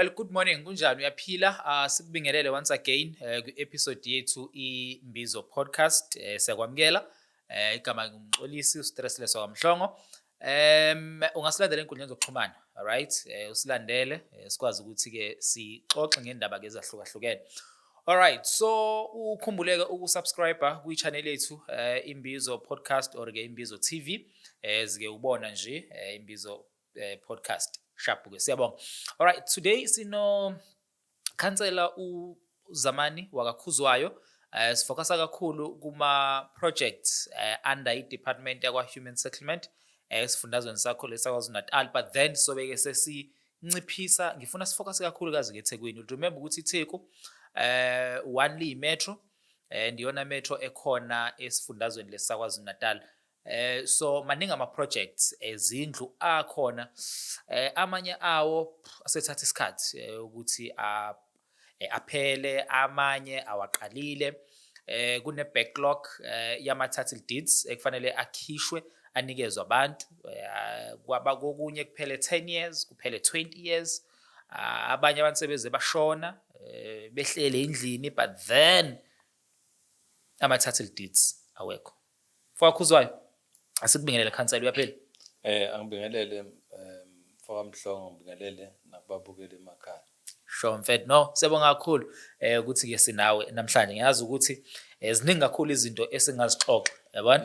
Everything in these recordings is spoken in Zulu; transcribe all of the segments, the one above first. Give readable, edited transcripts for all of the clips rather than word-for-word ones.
Well, good morning. Kunjani uyaphila? Sikubingelele once again ku-episode yethu iMbizo podcast. Siyakwamukela. Igama ngumxolisi uStressless waMhlongo. Ungasilandela enkundleni zokuxhumana, all right? Usilandele sikwazi ukuthi ke sixoxe ngendaba ke ezahlukahlukene. All right, so ukhumbuleke ukusubscribe kwi-channel yethu iMbizo podcast or ke iMbizo TV. Ezike ubona nje iMbizo podcast. Sharp ke siyabonga. All right, today sino Khansela uZamani wakaKhuzwayo. Sifocusa kakhulu kuma projects under i-department yakwa Human Settlement esifundazweni sakho lesaKwaZulu-Natal, but then sobeke sesinciphisa ngifuna sifocus kakhulu kazi eThekwini. Remember ukuthi iTheku one li metro ndiyona metro ekhona esifundazweni lesaKwaZulu-Natal. So maningi ama projects ezindlu akhona amanye awo asethatha isikhathi ukuthi aphele, amanye awaqalile. Kune backlog yama title deeds ekufanele akhishwe anikezwe abantu. Kokunye kuphele 10 years, kuphele 20 years. Abanye abantu sebeze bashona behlele endlini, but then ama title deeds awekho. MfowakaKhuzwayo, asikubingelele Khansela, uyaphila? Angibingelele mfowamhlongo, ngibingelele nakubabukeli emakhaya. Sure mfethu, no siyabonga kakhulu ukuthi ke sinawe namhlanje. Ngiyazi ukuthi ziningi kakhulu izinto esingazixoxa, yabona?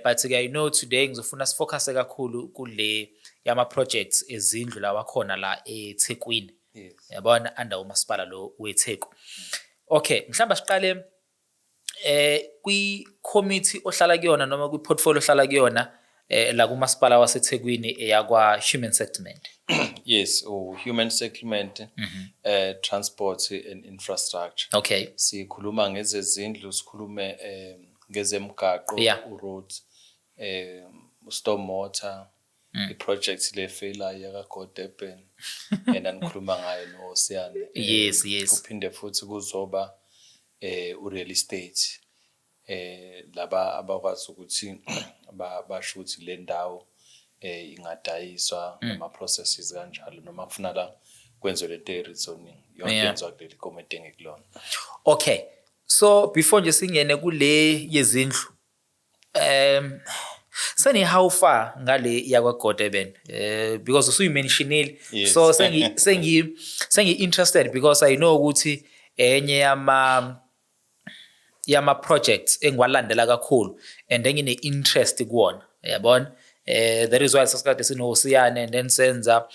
But ke I know today ngizofuna sifocus kakhulu kule yama projects ezindlu lawa khona la eThekwini. Yabona, under umasipala lo weTheku. Okay, mhlamba siqale kwi committee ohlala kuyona noma kwi portfolio ohlala kuyona la kumasipala waseThekwini yakwa Human Settlement. Yes, Human Settlement, Transport and Infrastructure. Okay. Sikhuluma ngezezindlu, sikhulume ngezemgaqo, roads, storm water, i-project le failure yakaGodeben enanikhuluma ngayo noSiyane. Yes. Kuphinde futhi kuzoba real estate laba abakwazi ukuthi basho ukuthi le ndawo ingadayiswa nama processes kanjalo noma kufuna la kwenziwe le rezoning yonke yenziwa kuleli committee ngekulona. Okay, so before nje singene kule yezindlu sani how far ngale yakwa Godeben because usuyimentionile. So sengi interested because I know ukuthi enye yama projects engwalandela kakhulu and engine interest kuwona, yabona? That is why sasikade sinoSiyane and then senza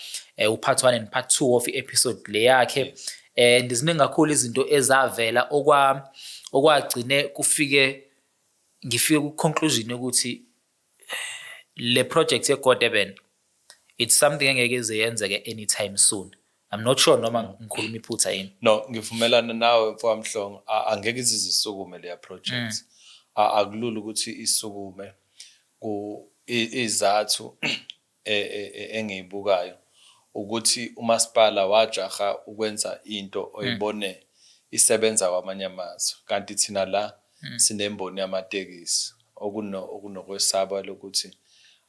part 1 and part 2 of episode le yakhe. And ziningi kakhulu izinto ezavela okwagcine ngifike ku conclusion ukuthi le project yeGodeben it's something engeke izeyenzeke anytime soon. I'm not sure noma ngikhuluma iphutha yini. No, ngivumelana nawe mfowamhlongo, angeke izisukume le project. Akulula ukuthi isukume ku izathu engiyibukayo ukuthi umasipala wajaha ukwenza into oyibone isebenza kwamanye amazwe, kanti thina la sinemboni yamatekisi okunokwesaba lokuthi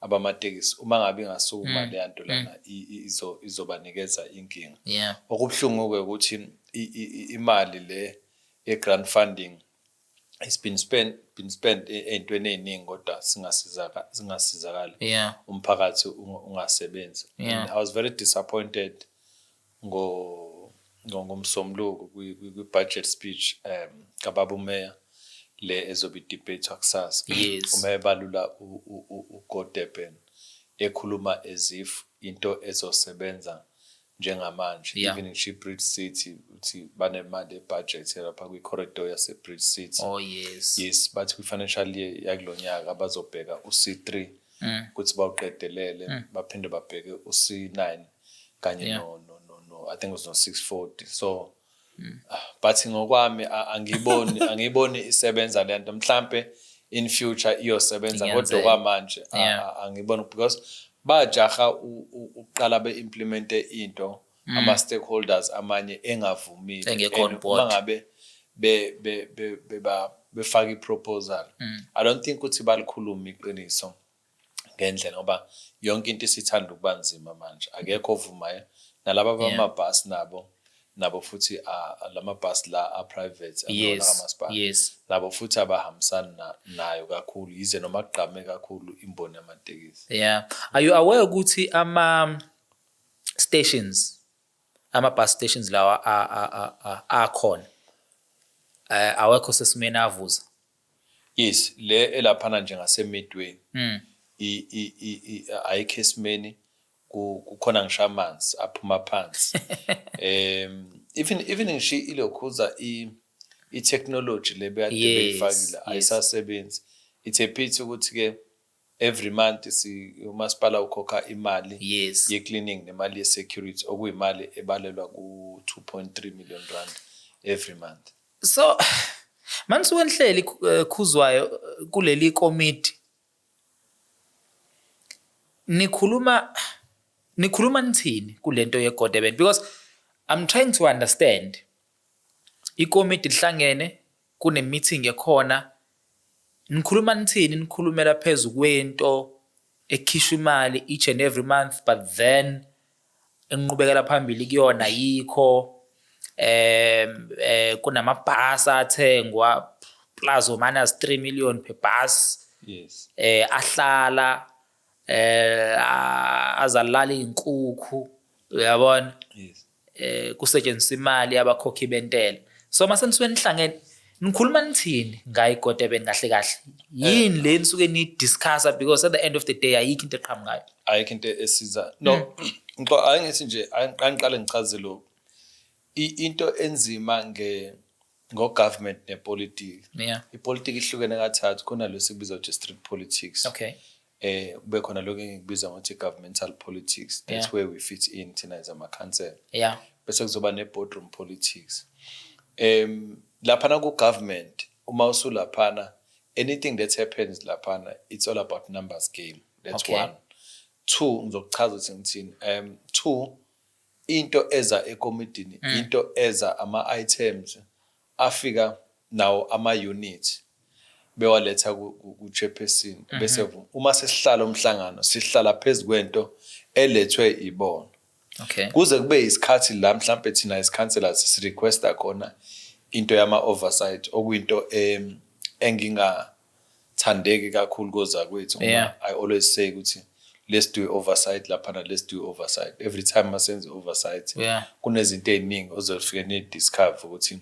abamatekisi uma ngabe ingasukuma le nto lana izobanikeza inkinga. Okubhlungu ukuthi imali le ye-grant funding it's been spent entweni eziningi kodwa singasizakala umphakathi ungasebenzi. I was very disappointed ngomsombuluko kwi-budget speech kababa uMeya le ezobe debate kusasa. Umeya balula uGodeben ekhuluma as if into ezosebenza njengamanje. Even in Sheepbridge City uthi banemali ebudget lapha kwi-corridor yase-Bridge City. Yes, but kwi-financial year yakulonyaka bazobheka uC3 ukuthi bawuqedelele baphinde babheke uC9 kanye no I think it was no 640. So but ngokwami angiboni isebenza le nto, mhlambe in future iyosebenza kodwa kwamanje angiboni because bajaha uqala be-implemente into ama-stakeholders amanye engavumile uma ngabe befaka i-proposal. I don't think ukuthi balikhuluma iqiniso ngendlela ngoba yonke into isithanda ukuba nzima manje, akekho ovumayo nalaba bamabhasi nabo futhi lamabhasi la a private Yes. Yes. nabo futhi abahambisana nayo kakhulu yize noma kugqame kakhulu imboni yamatekisi. Yeah. Are you aware ukuthi ama-bus stations lawa akhona awekho sesimeni avuza? Yes, le elaphana nje ngase-Midway. Ayikho esimeni, kukhona ngisho amanzi aphuma phansi. Even ngisho ilokhuza i-technology le beyifakile ayisasebenzi. It's a pity ukuthi-ke every month umasipala ukhokha imali ye-cleaning nemali ye-security okuyimali ebalelwa ku-2.3 million rand every month. So manisuke nihleli Khuzwayo kuleli komiti nikhuluma nithini kulento ye-God event, because I'm trying to understand. Ikomiti lihlangene kune meeting ekhona, nikhuluma nithini, nikhulumela phezulu kwento ekhishwa imali each and every month, but then enqubekela phambili kuyona yikho kunamabhasi athengwa plus or minus 3 million per bus. Yes. Ahlala azalala inkukhu, uyabona? Yes. Kusetshenziswa imali yabakhokhi bentela. So mase nisuke nihlangene nikhuluma nithini ngayi God event kahle yini le nisuke ni discussa, because at the end of the day ayikho into eqhamukayo. Ayikho into esiza. No, angithi nje angiqale ngichaze lo into enzima ngo-government nepolitiki. Ipolitiki ihlukene kathathu, khona lo sikubiza district politics. Okay. Kube khona lokho engikubiza ngokuthi governmental politics. That's where we fit in thina as amakhansela. Yeah. Bese kuzoba ne-boardroom politics. Laphana ku-government, uma usulaphana, anything that happens laphana, it's all about numbers game. That's one. Two, ngizokuchaza ukuthi ngithini. Two, into eza ekomidini, into eza ama-items afika nawo ama-unit bewaletha ku-chairperson. Bese uma sesihlala umhlangano, sihlala phezu kwento elethwe ibona. Okay. Kuze kube isikhathi la mhlambe thina isikhanselazi si-requesta khona into yama-oversight, okuyinto engingathandeki kakhulu koza kwethu. I always say ukuthi let's do oversight laphana, let's do oversight. Every time masenze oversight, kunezinto eziningi ozofika ni-discover ukuthi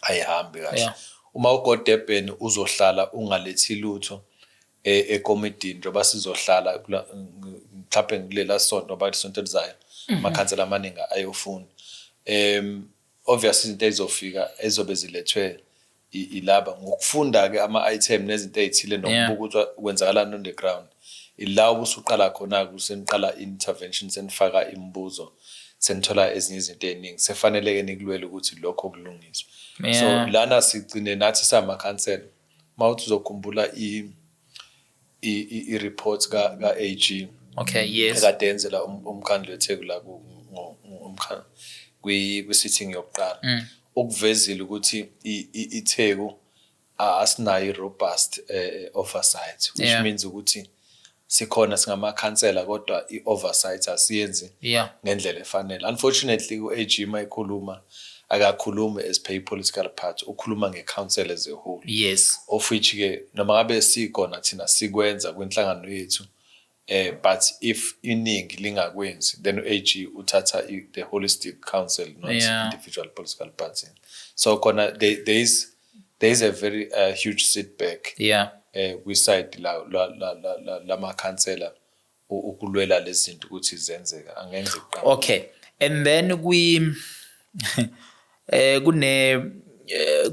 ayihambi kahle. Uma uGod Durban uzohlala ungalethi lutho ekomidini njengoba sizohlala mhlawumbe kulela sonto noma isonto elizayo, amakhansela amaningi ayofuna. Obviously izinto ezofika ezobe zilethwe ilaba ngokufunda-ke ama-item nezinto ezithile nokubuka ukuthi kwenzakalani on the ground. Ila ubusuqala khona-ke useniqala intervention, senifaka imibuzo, senithola ezinye izinto eziningi, sefanele-ke nikulwele ukuthi lokho kulungiswe. So lana sigcine nathi samakhansela, mawuthi uzokhumbula i-report ka-AG. Okay, yes. Ekade yenzela umkhandlu eThekwini kwi-sitting yokuqala. Ukuvezile ukuthi iTheku asinayo i-robust oversight, which means ukuthi sikhona singamakhansela kodwa i-oversight asiyenzi ngendlela efanele. Unfortunately u-AG mayikhuluma akakhulumi as per political party, ukhuluma nge-council as a whole. Yes. Of which-ke noma ngabe sikhona thina sikwenza kwinhlangano yethu, but if iningi lingakwenzi, then u-AG uthatha the holistic council, not individual political party. So khona there is a very huge setback. Kwiside lamakhansela ukulwela lezi zinto ukuthi zenzeka angenzeki. Okay, and then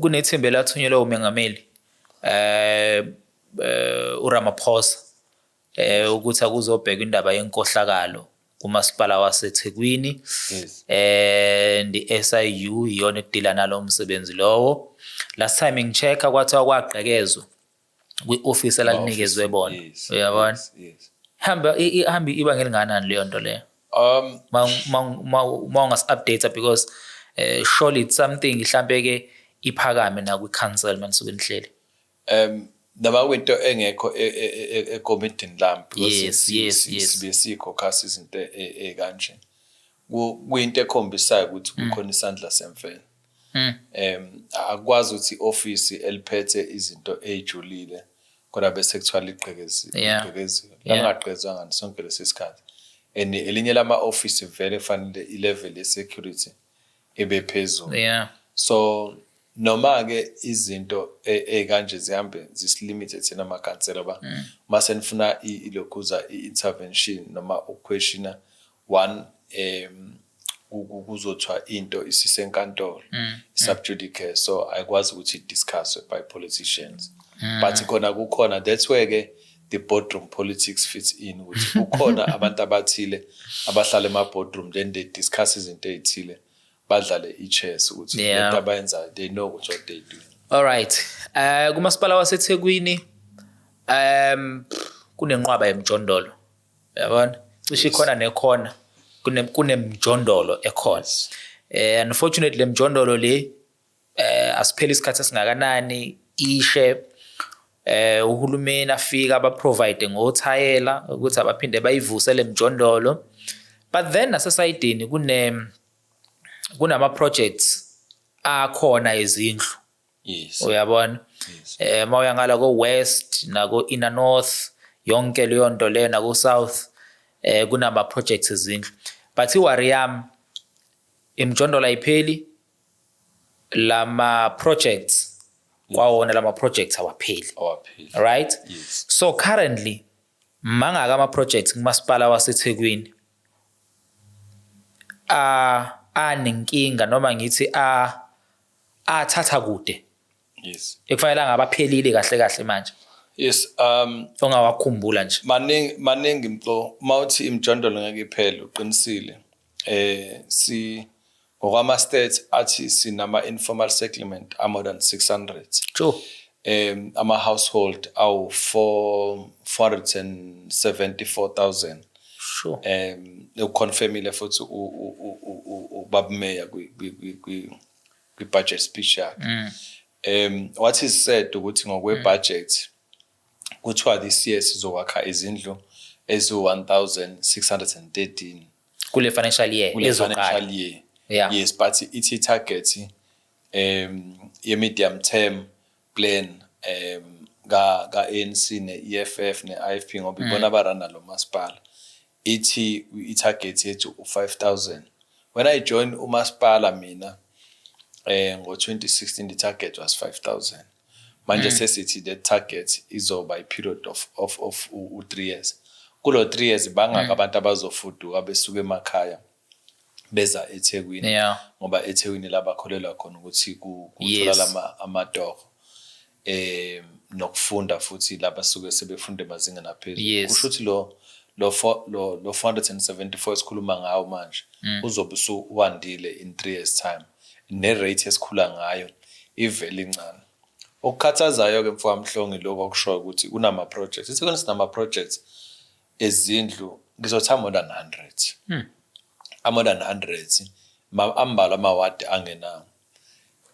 kunethembe lathunyelwa umengameli uRamaphosa ukuthi akuzobheka indaba yenkohlakalo kumasipala waseThekwini. And i-SIU iyona edila nalo msebenzi lowo. Last time ngichecka kwathiwa kwagqekezwa kwi-office elalinikezwe bona, uyabona? Hamba ibanga elinganani leyo nto leyo? Ma ungasi-update because surely it's something mhlambe-ke iphakame na kwi-council manisuke nihleli. Noma kwinto engekho ekomidini lami, yes. sibe sikho khasi izinto ekanje. kuyinto ekhombisayo ukuthi kukhona isandla semvelo. Akwazi ukuthi office eliphethe izinto ejulile kodwa bese kuthiwa liqhekeziwe. Langaqhezwanga sonke lesisikhathi. And elinye lama office vele kufanele ilevel ye security ebe phezulu. So noma ke izinto ekanje zihambe zisilimite thina amakhansela mase nifuna ilokhuza i-intervention noma uquestiona one kuzothwa into isisenkantolo sub judice, so ayikwazi ukuthi discusswe by politicians. But kukhona that's where ke the boardroom politics fits in, ukuthi kukhona abantu abathile abahlala ema boardroom then they discuss izinto ezithile, badlale i-chess ukuthi lento abayenzayo they know what they do. All right. Kumasipala waseThekwini kunenqwaba yemjondolo. Yabona? Cishe khona nekhona kunemjondolo ekhona. Unfortunately lemjondolo le asipheli isikhathi esingakanani ishe uhulumeni afika abaprovide ngothayela ukuthi abaphinde bayivuse lemjondolo. But then asesayidini kunama projects akhona ezindlu. Yes. Uyabona? Mawuya ngala ko west nako inner north yonke leyo nto le nako south kunama projects ezindlu. But iwari yami imjondolo ayipheli, lama projects kwawona lama projects awapheli. Right? Yes. So currently mangaka ama projects kumasipala waseThekwini anenkinga noma ngithi athatha kude. Yes. Ekufanele ngabaphelile kahle manje. Yes, ongawakhumbula nje. Maningi mxo mawuthi imjondolo ngeke iphele uqinisile. Ngokwama states athi sinama informal settlement more than 600. Sure. Ama household awu 474,000. Sure. Uconfirmile futhi ubaba mayor kwi budget speech yakhe. What is said ukuthi ngokwe budget kuthiwa this year sizokwakha izindlu ezu-1,613 kule financial year Yeah. Yes, but ithi target ye medium term plan ga ANC ne EFF ne IFP ngoba ibona barana lo masipala ithi i-target yethu 5,000. When I joined umasipala mina ngo-2016 the target was 5,000. Manje sesithi the target izoba i-period of 3 years. Kulo 3 years bangaka abantu abazofuduka besuka emakhaya beza eThekwini ngoba eThekwini labakholelwa khona ukuthi kuthola amadoro nokufunda futhi labasuke sebefunde emazingeni aphezulu. Kusho ukuthi lo 474 esikhuluma ngawo manje uzobe usuwandile in 3 years time. Ne-rate esikhula ngayo ivele incane. Okukhathazayo ke mfowamhlongo lokho okushoyo ukuthi kunama projects. Isekhona sinama projects ezindlu ngizothi more than 100. More than 100 ambalwa amawadi angenawo.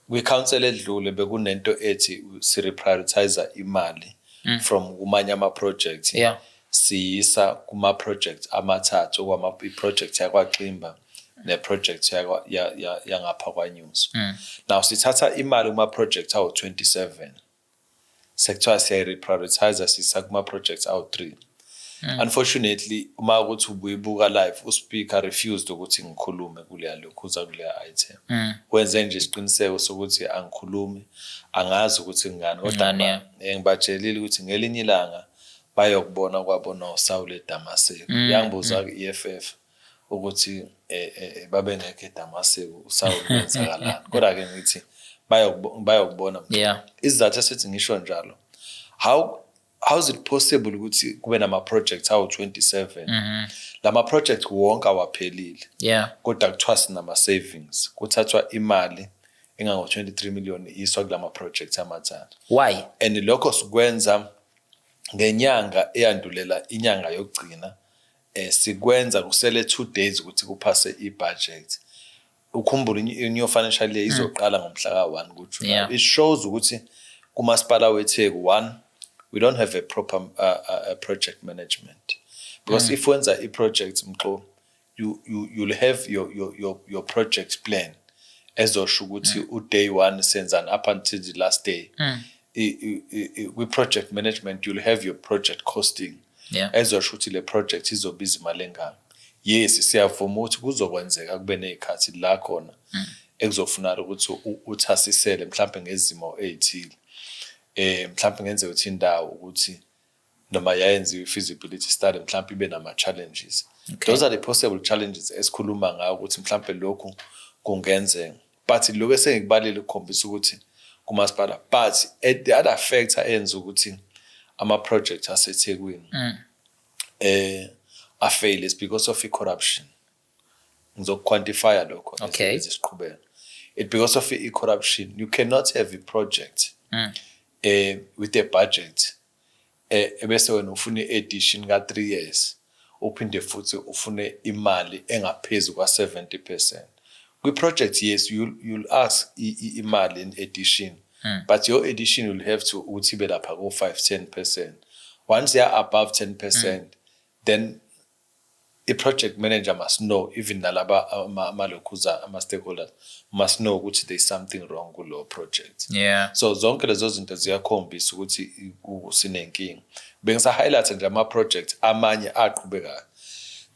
Kwi-council edlule bekunento ethi si-reprioritize imali from kumanye ama projects siyisa kuma projects amathathu okwama i-project yakwaXimba ne-project yangapha kwaNyusa. Now sithatha imali kuma projects awu 27 sekuthiwa siya-reprioritize sisa kuma projects awu 3. Unfortunately uma ukuthi ubuyibuka live uspeaker refused ukuthi ngikhulume kuleya lokhuza kuleya item. Wenze nje isiqiniseko sokuthi angikhulumi, angazi ukuthi ngani kodwa ngibatshelile ukuthi ngelinye ilanga bayokubona kwabona uSaul eDamaseko. Yangibuza ku-EFF ukuthi babe ngeke eDamaseko uSaul wenzakalani. Kodwa ke ngithi bayokubona. Isizathu esithi ngisho njalo, how is it possible ukuthi kube nama projects awu 27 lama projects wonke awaphelile kodwa kuthiwa sinama savings kuthathwa imali engango 23 million iswa kulama projects amathathu. Why? And lokho sikwenza ngenyanga eyandulela inyanga yokugcina sikwenza kusele 2 days ukuthi kuphase ibudget. Ukhumbula new financial year izoqala ngomhla ka1 kuJune. It shows ukuthi kumasipala weTheku 1 we don't have a proper project management. Because if wenza i-project mxo you'll have your project plan ezosho ukuthi day 1 senzani up until the last day. With project management you'll have your project costing. Ezosho ukuthi le project izobiza imali engaka. Yes, siyavuma ukuthi kuzokwenzeka kube nezikhathi la khona ekuzofuna ukuthi uthasisele mhlawumbe ngezimo ezithile. Mhlawumbe ngenze ukuthi indawo ukuthi noma yayenziwe feasibility study mhlawumbe ibe nama challenges. Those are the possible challenges esikhuluma ngawo ukuthi mhlawumbe lokhu kungenzeka. But lokho esengikubalile ukukhombisa ukuthi kumasipala, but the other factor enza ukuthi ama projects aseThekwini are fail is because of corruption. Ngizoquantify lokho esiqhubeka. It because of corruption. You cannot have a project with a budget ebese wena ufuna edition ka 3 years uphinde futhi ufune imali engaphezulu kwa 70%. With project, yes, you'll ask imali in edition, but your edition will have to uthi lapha go 5-10%. Once they are above 10%, then a project manager must know, even nalaba malokhuza ama stakeholders must know ukuthi there's something wrong with your project. So zonke lezo zinto ziyakhombisa ukuthi usinenkinga. Bengisa highlight nje ama project amanye aqhubekayo.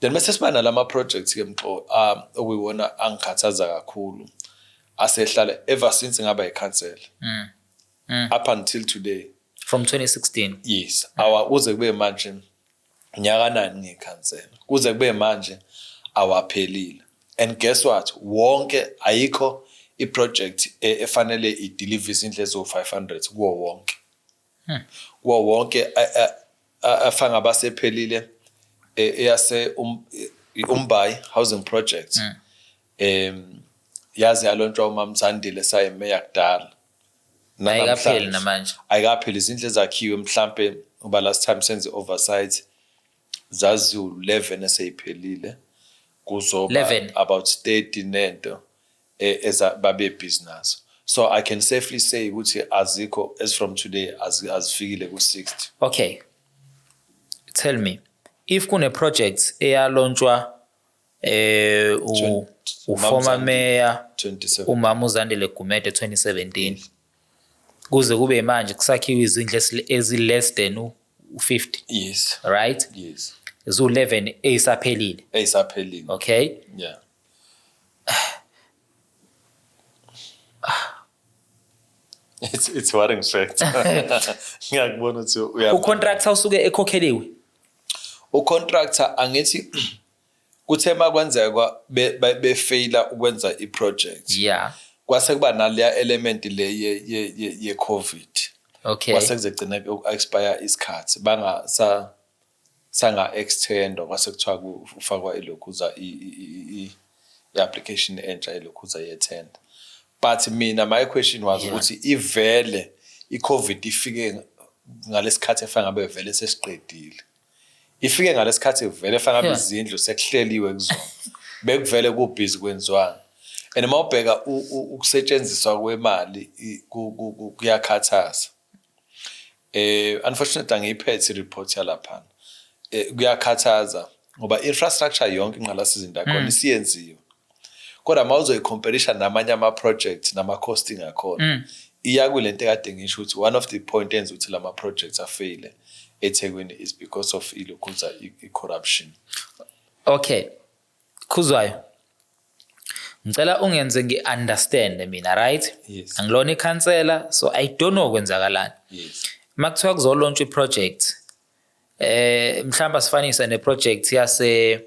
Then mase sibana lama projects ke mxo okuyiwona angikhathaza kakhulu asehlala ever since ngaba icancel up until today from 2016. Yes, kuze kube manje nyaka nani ngicancel kuze kube manje awaphelile. And guess what, wonke ayikho iproject efanele ideliver izindle zo 500 kuwo wonke afanga basephelile eyase Umbai housing project yazi yalontshwa uMamzandile sayemeya kudala ayikapheli namanje ayikapheli izindle zakhiwe mhlambe uba last time senze oversight zazi 11 eseyiphelile kuzoba about 30 nento babe business. So I can safely say ukuthi azikho as from today azifikile ku 60. Okay, tell me, if kune project eyalonchwa former mayor uMama uZandile Gumede 2017 kuze kube manje kusakhiwa izindle ezi less than 50. Yes, right? Yes, ezo 11 eyisaphelile. Okay, yeah. It's worrying fact. Ngiyakubona ukuthi ucontractor usuke ekhokheliwe. Ucontractor angithi kuthema kwenzeka befaila ukwenza iproject. Yeah. Kwase kuba naleya element le ye COVID. Okay. Kwase kuzegcina expire isikhathi sanga extend kwase kuthiwa ufakwa ilokhuza i-application entsha ilokhuza ye-tender. But mina my question was ukuthi ivele iCovid ifike ngalesikhathi efanga ngabe vele sesiqedile. Ifike ngalesikhathi vele efanga ngabe izindlu sekuhleliwe kuzona. Bekuvele kubhizi kwenziwana. And mawubheka ukusetshenziswa kwemali kuyakhathaza. Unfortunately angiyiphethe report yalapha. Kuyakhathaza ngoba infrastructure yonke inqalasizinda khona isiyenziwe. Kodwa mawuzoyicomparisha namanye ama projects nama costing akhona iya kulento ekade ngisho ukuthi one of the point enza ukuthi lama projects afaile eThekwini is because of ilokhuza corruption. Okay, Khuzwayo, ngicela ungenze ngi-understand mina, right? Yes. Angilona ikhansela, so I don't know kwenzakalani. Yes. Makuthiwa kuzolaunch iproject mhlamba sifanisa neproject yase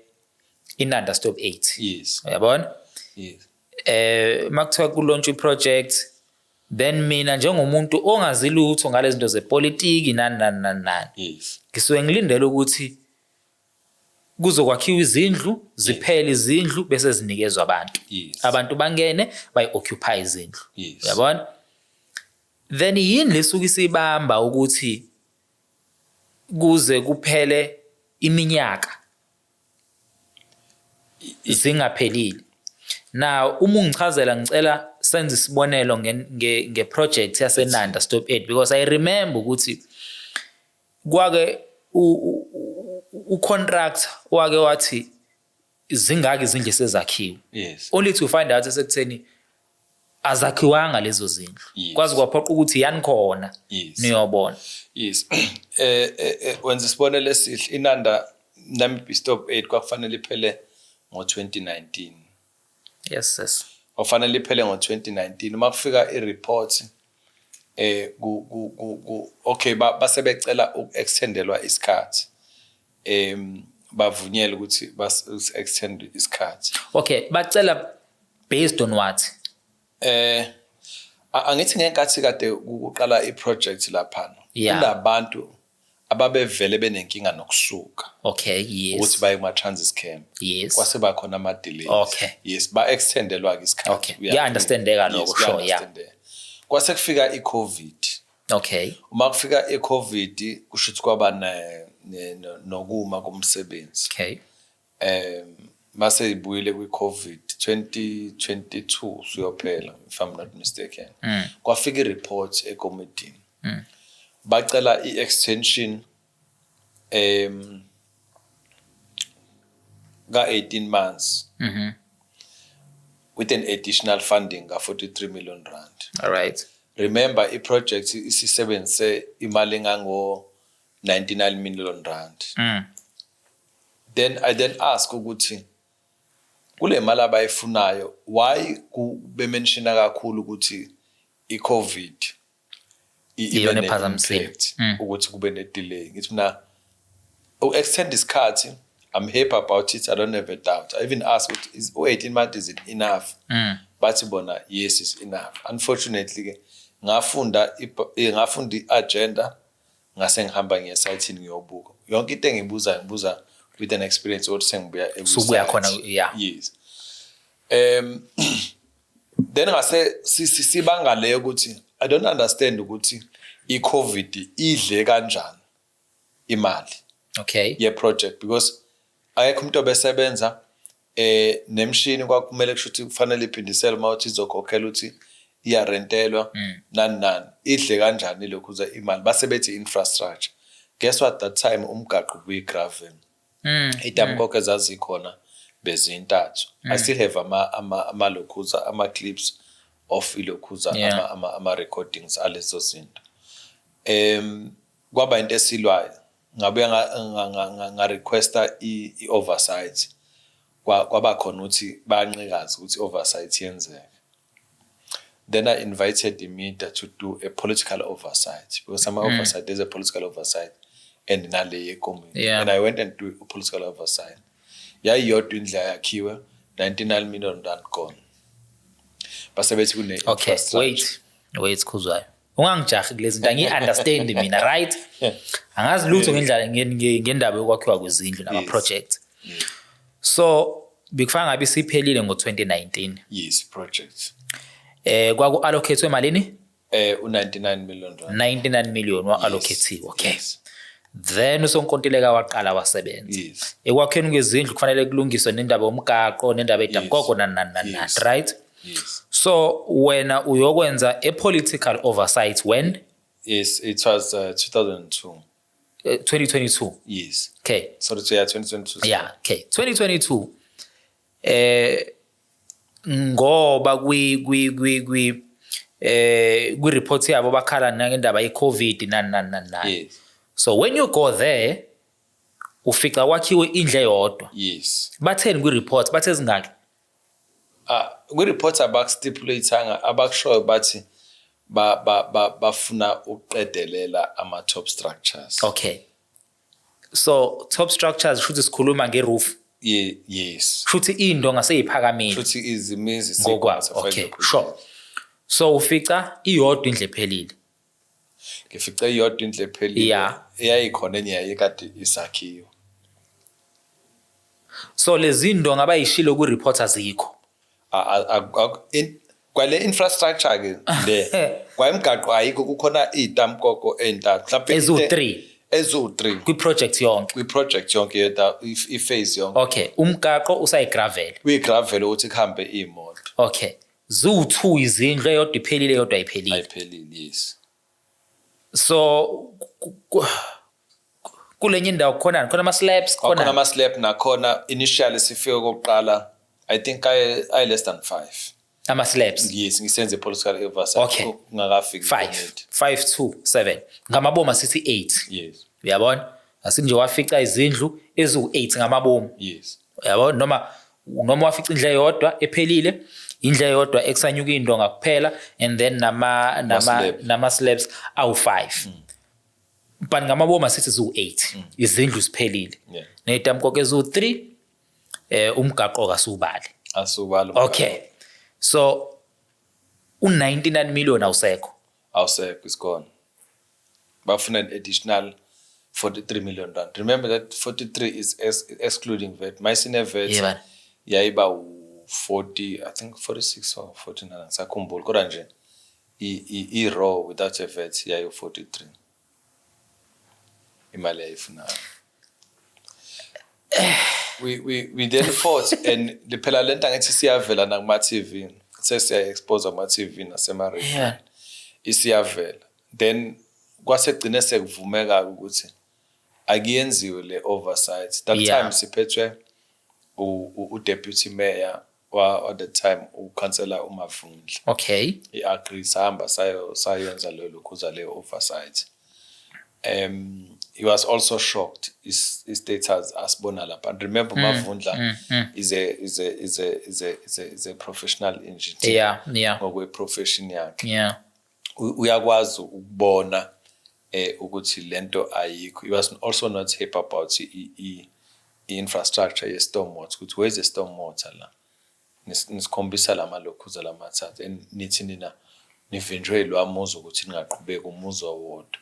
Inanda Stop 8. Yes. Uyabona? Yes. Makuthiwa kulaunch iproject, then mina njengomuntu ongazi lutho ngale zinto zepolitiki nani. Yes. Ngisuke ngilindele ukuthi kuzokwakhiwa izindlu, ziphele izindlu bese zinikezwe abantu. Yes. Abantu bangene bayi-occupy izindlu. Yes. Uyabona? Then yini lesuke isibamba ukuthi kuze kuphele iminyaka zingaphelile. Now uma ungichazela ngicela senze isibonelo ngeproject yaseNanda Stop 8 because I remember ukuthi kwake ucontractor wake wathi zingaki izindlu sezakhiwe. Yes. Only to find out sekutheni azakhiwanga lezo zindlu. Kwazi kwaphoqa ukuthi yani khona. Niyobona. Yes. Wenza isibonelo esihle inanda nami stop 8 kwakufanele iphele ngo-2019. Yes. Ofanele iphele ngo-2019 uma kufika i-report okay basebecela uku-extendelwa isikhathi bavunyelwe ukuthi bas-extend isikhathi. Okay, bacela based on what? Angithi ngenkathi kade ukuqala i-project lapha kunabantu ababevele benenkinga nokusuka. Okay, yes. Ukuthi baye kuma-transit camp. Yes. Kwase bakhona ama-delays. Okay. Yes, ba-extendelwa-ke isikhathi. Okay, yeah-understandeka lokho, sure, yeah. Kwase kufika i-COVID. Okay. Uma kufika i-COVID kusho ukuthi kwaba nokuma komsebenzi. Okay. Mase ibuyile kwi-COVID 2022 siyophela if I'm not mistaken. Kwafika i-report ekomidini. Bacela i-extension ka-18 months with an additional funding ka-43 million rand. All right. Remember, i-project isisebenzise imali engango-99 million rand. Then I ask ukuthi kule mali abayifunayo why bemenshina kakhulu ukuthi i-COVID ibe ne-impact ukuthi kube ne-delay. Ngithi mina u-extend isikhathi, I'm happy about it, I don't have a doubt. I even ask ukuthi is 18 months is it enough? Bathi bona yes is enough. Unfortunately ke ngafunda i-agenda ngase ngihamba ngiye site ngiyobuka. Yonke into engibuza with an experience or sengibuya ebuya khona yeah. Yes. Then ngase sibanga leyo ukuthi I don't understand ukuthi i-COVID idle kanjani imali. Okay. Ye project because ayekho umuntu obesebenza nemshini kwakumele kushuthi kufanele iphindisele mawuthi izokhokhela ukuthi iyarentelwa nani idle kanjani lokhu za imali basebethi infrastructure. Guess what, that time umgaqo kuyi-gravel. Itamkoko ezazikhona bezintathu. I still have ama-lokhuza ama-clips of ilokhuza ama-recordings alezo zinto. Kwaba into esilwayo ngabuya nga-requesta i-oversight kwaba khona ukuthi bayancikaza ukuthi i-oversight yenzeke. Then I invited the media to do a political oversight because some oversight, there's a political oversight and nale yekomiti. And I went and do a political oversight. Yayiyodwa indlela yakhiwe 99 million rand gone. Basebethi kune okay, wait Khuzwayo. Ungangijahi kulezi zinto ngi-understand mina right? Angazi lutho ngendaba yokwakhiwa kwezindlu nama project. So bikufana ngabe siphelile ngo-2019. Yes, project. Kwaku-allocate malini? U-99 million rand. 99 million wa-allocate. Okay. Then usonkontileka waqala wasebenza. Yes. Ekwakheni kwezindlu kufanele kulungiswe nendaba yomgaqo nendaba yedamkoko right? Yes. So wena uyokwenza a political oversight when? Yes, it was 2002. 2022. Yes. Okay. So it's 2022. Yeah, okay. 2022. Ngoba kwi report yabo bakhala ngendaba ye-COVID nani. Yes. So when you go there ufika kwakhiwe indle yodwa. Yes. Batheni kwi-report bathe zingaki? Kwi-report abakustipulateanga abakushoyo bathi bafuna uqedelela ama-top structures. Okay. So top structures shuthi sikhuluma nge-roof. Yes. Shuthi indo ngaseyiphakamile. Shuthi izimizi ngokwazi. Okay, sure. So ufica iyodwa indle ephelile. Ngifica iyodwa indle ephelile. Yeah. Eyayikhona enye yayikade isakhiwe. So lezi ndo ngabayishilo kwi-report azikho. Kwale infrastructure ke le kwayimgaqo ayikho kukhona itamkoko entathu mhlawumbe ezu3 kwi-project yonke yeta i-phase yonke. Okay, umgaqo usayigravel. Uyigravel ukuthi kuhambe imoto. Okay. Zu2 izindlu eyodwa iphelile yodwa ayiphelile. Ayiphelile, yes. So kulenye indawo khona ama slabs khona ama slab nakhona initially sifike kokuqala I think I less than 5 ama slabs. Yes, ngisenze political oversight. Okay. Ngakafiki 5 to 7 ngamabomu asithi 8. Yes. Uyabona? Asinje wafica izindlu ezu8 ngamabomu. Yes. Uyabona noma wafica indle eyodwa ephelile, indle eyodwa eksanyuka indonga kuphela and then nama slabs awu5. But ngamabomu asithi zu8 izindlu siphelile. Netamkoke zu3 umgaqo kasubali. Asubali. Okay. So u99 million awusekho is gone. Bafuna an additional 43 million rand. Remember that 43 is excluding VAT. My senior VAT yayiba 40, I think 46 or 49 sakhumbula kodwa nje I raw without a VAT yayo 43. Imali ayifunayo. We then fought and the phela lento ngathi siyavela na kuma TV sesiya expose ama TV nasema radio isiyavela then kwasegcine sekuvumeka ukuthi akuyenziwe le oversight that time siphethwe u-deputy mayor at the time ukansela uMavundla. Okay. I-agree sahamba sayenza lokhuza le oversight. He was also shocked. His status asibona lapha. And remember, Mavundla is a professional engineer. Yeah. Ngokwe profession yakhe. Yeah. Uyakwazi ukubona ukuthi lento ayikho. He was also not happy about the infrastructure ye stormwater. Ukuthi where's the stormwater la? Nisikhombisa lama lokhuza lamathathu and nithi nina nivinjwe lo amuzo ukuthi ningaqhubeka umuzo wodwa.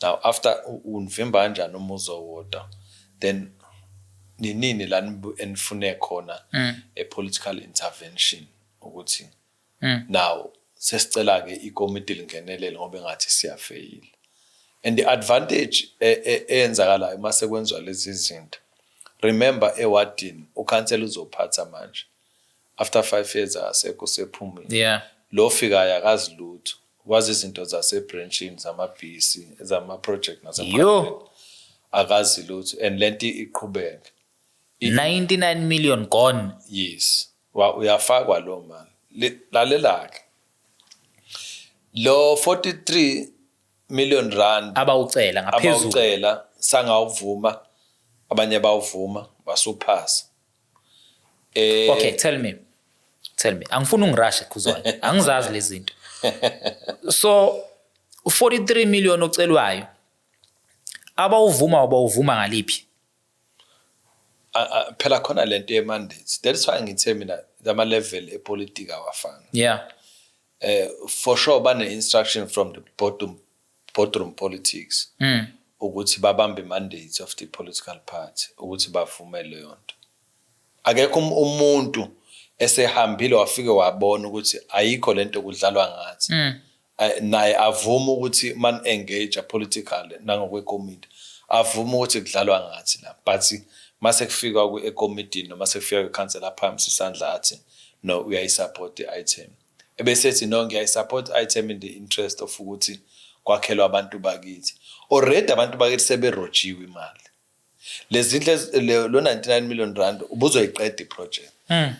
Now after univimba kanjani umuzo wodwa then nini la enifune khona a political intervention ukuthi now sesicela ke ikomiti lingenelele ngoba ngathi siyafail. And the advantage eyenzakalayo mase kwenzwa lezi zinto, remember ewadini ukansela uzophatha manje after 5 years asekho sephumile lo fikayo akazi lutho wazi izinto zase branchini zamabhisi zama-project yo akazi lutho and lento iqhubeka 99 million gone. Yes, uyafakwa lo mali lalelake lo 43 million rand abawucela ngaphezulu abawucela sangawuvuma abanye bawuvuma basuphasa. Okay, tell me angifuni ungirashe Khuzwayo angizazi lezi zinto. So 43 million ocelwayo abawuvuma ngaliphi? Phela khona lento ye mandates. That's why ngithe mina ama level epolitika awafani. Yeah. For sure bane instruction from the boardroom politics ukuthi babambe mandates of the political party ukuthi bavumele yonto. Akekho umuntu esehambile wafike wabona ukuthi ayikho lento kudlalwa ngathi naye avuma ukuthi man engage politically nangokwekomiti avuma ukuthi kudlalwa ngathi la but mase kufika kwekomiti noma sekufika kweCouncil phambi isandla athi no uyayisupport item ebese ethi no ngiyayisupport item in the interest of ukuthi kwakhelwa abantu bakithi already abantu bakithi seberojiwe imali lezindle lo 99 million rand ubuzoyiqeda iproject.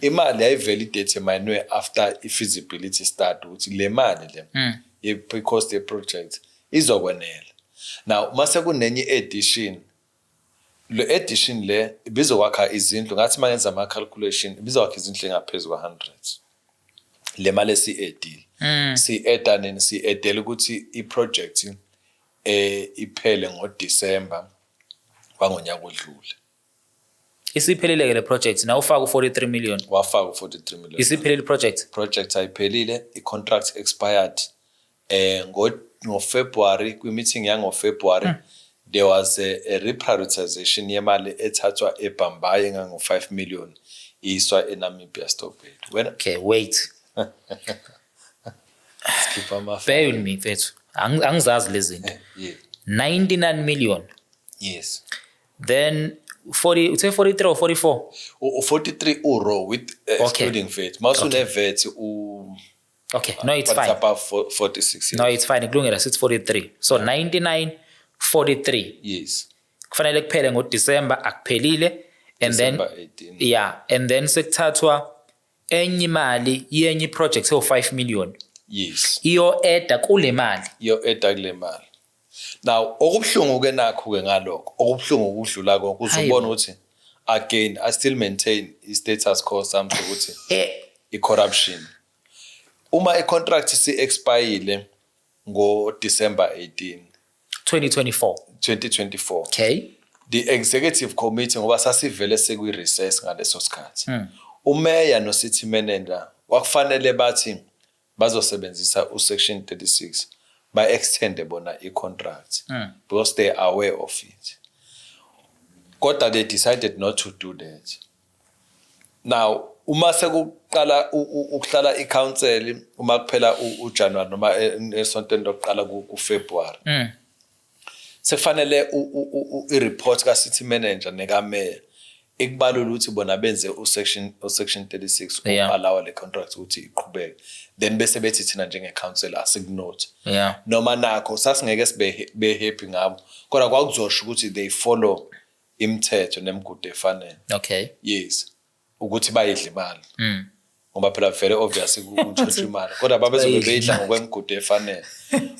Imali ayiveli determined after feasibility start ukuthi le mali le i-cost ye project izokwenela. Now mase kunenye edition lo edition le ibizokwakha izindlu ngathi mangenza ama calculation ibizokwakha izindlu engaphezulu kwa100 le mali si-edele ukuthi i-project iphele ngoDecember wangonyaka odlule. Isiphelile ke le project na ufaka u43 million. Wafaka u43 million. Isiphelile project ayiphelile, i-contract expired ngo February kwi-meeting yango February there was a reprioritization yemali ethathwa eBhambayi ngango 5 million iswa eNamibia stopped. Okay, wait. Bear with me mfethu. Angizazi lezi zinto. 99 million. Yes. Then 40, you say 43 or 44? 43 raw with excluding VAT. Masune VAT okay, no, it's fine. About 46 years. No, it's fine. It's 43. So 99, 43. Yes. kufanele kuphele ngoDisemba akuphelile and December then 18. and then sekuthathwa enye imali yenye project ewu5 million Yes. iyo eda kule mali Kule mali. Now okubhlungu ke nakho ke ngalokho okubhlungu ukudlula konke uzobona ukuthi again I still maintain i-status quo sami ukuthi i-corruption. Uma i-contract si-expire ngo-December 18 2024 okay the executive committee ngoba sasivele sekwi-recess ngaleso sikhathi umeya no-city manager wakufanele bathi bazosebenzisa usection 36 ba-extende bona i-contract because they are aware of it. Kodwa they decided not to do that. Now uma sekuqala ukuhlala i-council uma kuphela uJanuary noma esontweni lokuqala kuFebruary sekufanele i-report ka-city manager nekameya ekubalula ukuthi bona benze usection 36 allow le contract ukuthi iqhubeke then bese bethi thina njenge-council asikunote noma nakho sasingeke sibe happy ngabo kodwa kwakuzosho ukuthi they follow imithetho nemigudu efanele. Okay. Yes. Ukuthi bayidla imali. Ngoba phela very obvious ukuthi imali kodwa babezobe beyidla ngokwemigudu efanele.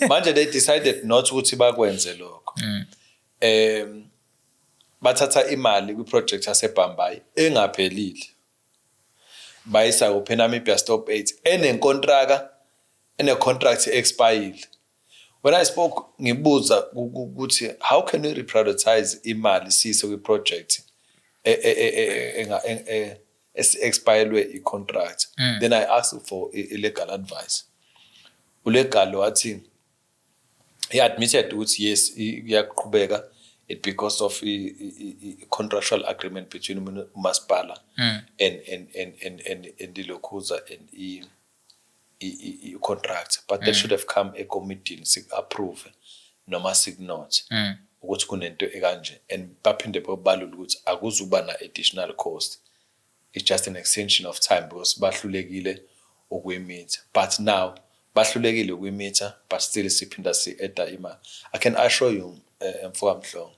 Manje they decided not ukuthi bakwenze lokho. Bathatha imali kwi-project yaseBhambayi engaphelile. Bayisa kuPenamibia Stop 8 ene-contract expired. When I spoke ngibuza ukuthi how can we reprioritize imali sise kwi-project expiredwe i-contract. Then I asked for legal advice. Ulegal wathi he admitted ukuthi yes iyaqhubeka it because of a contractual agreement between umasipala and iLokhuza and i-contract but there should have come a committee approve noma signot ukuthi kunento ekanje and baphinde babalula ukuthi akuzuba na additional cost. It's just an extension of time because bahlulekile ukuyimita but now bahlulekile ukuyimita but still siphinda si-eda imali. I can assure you Mfowethu Mhlongo,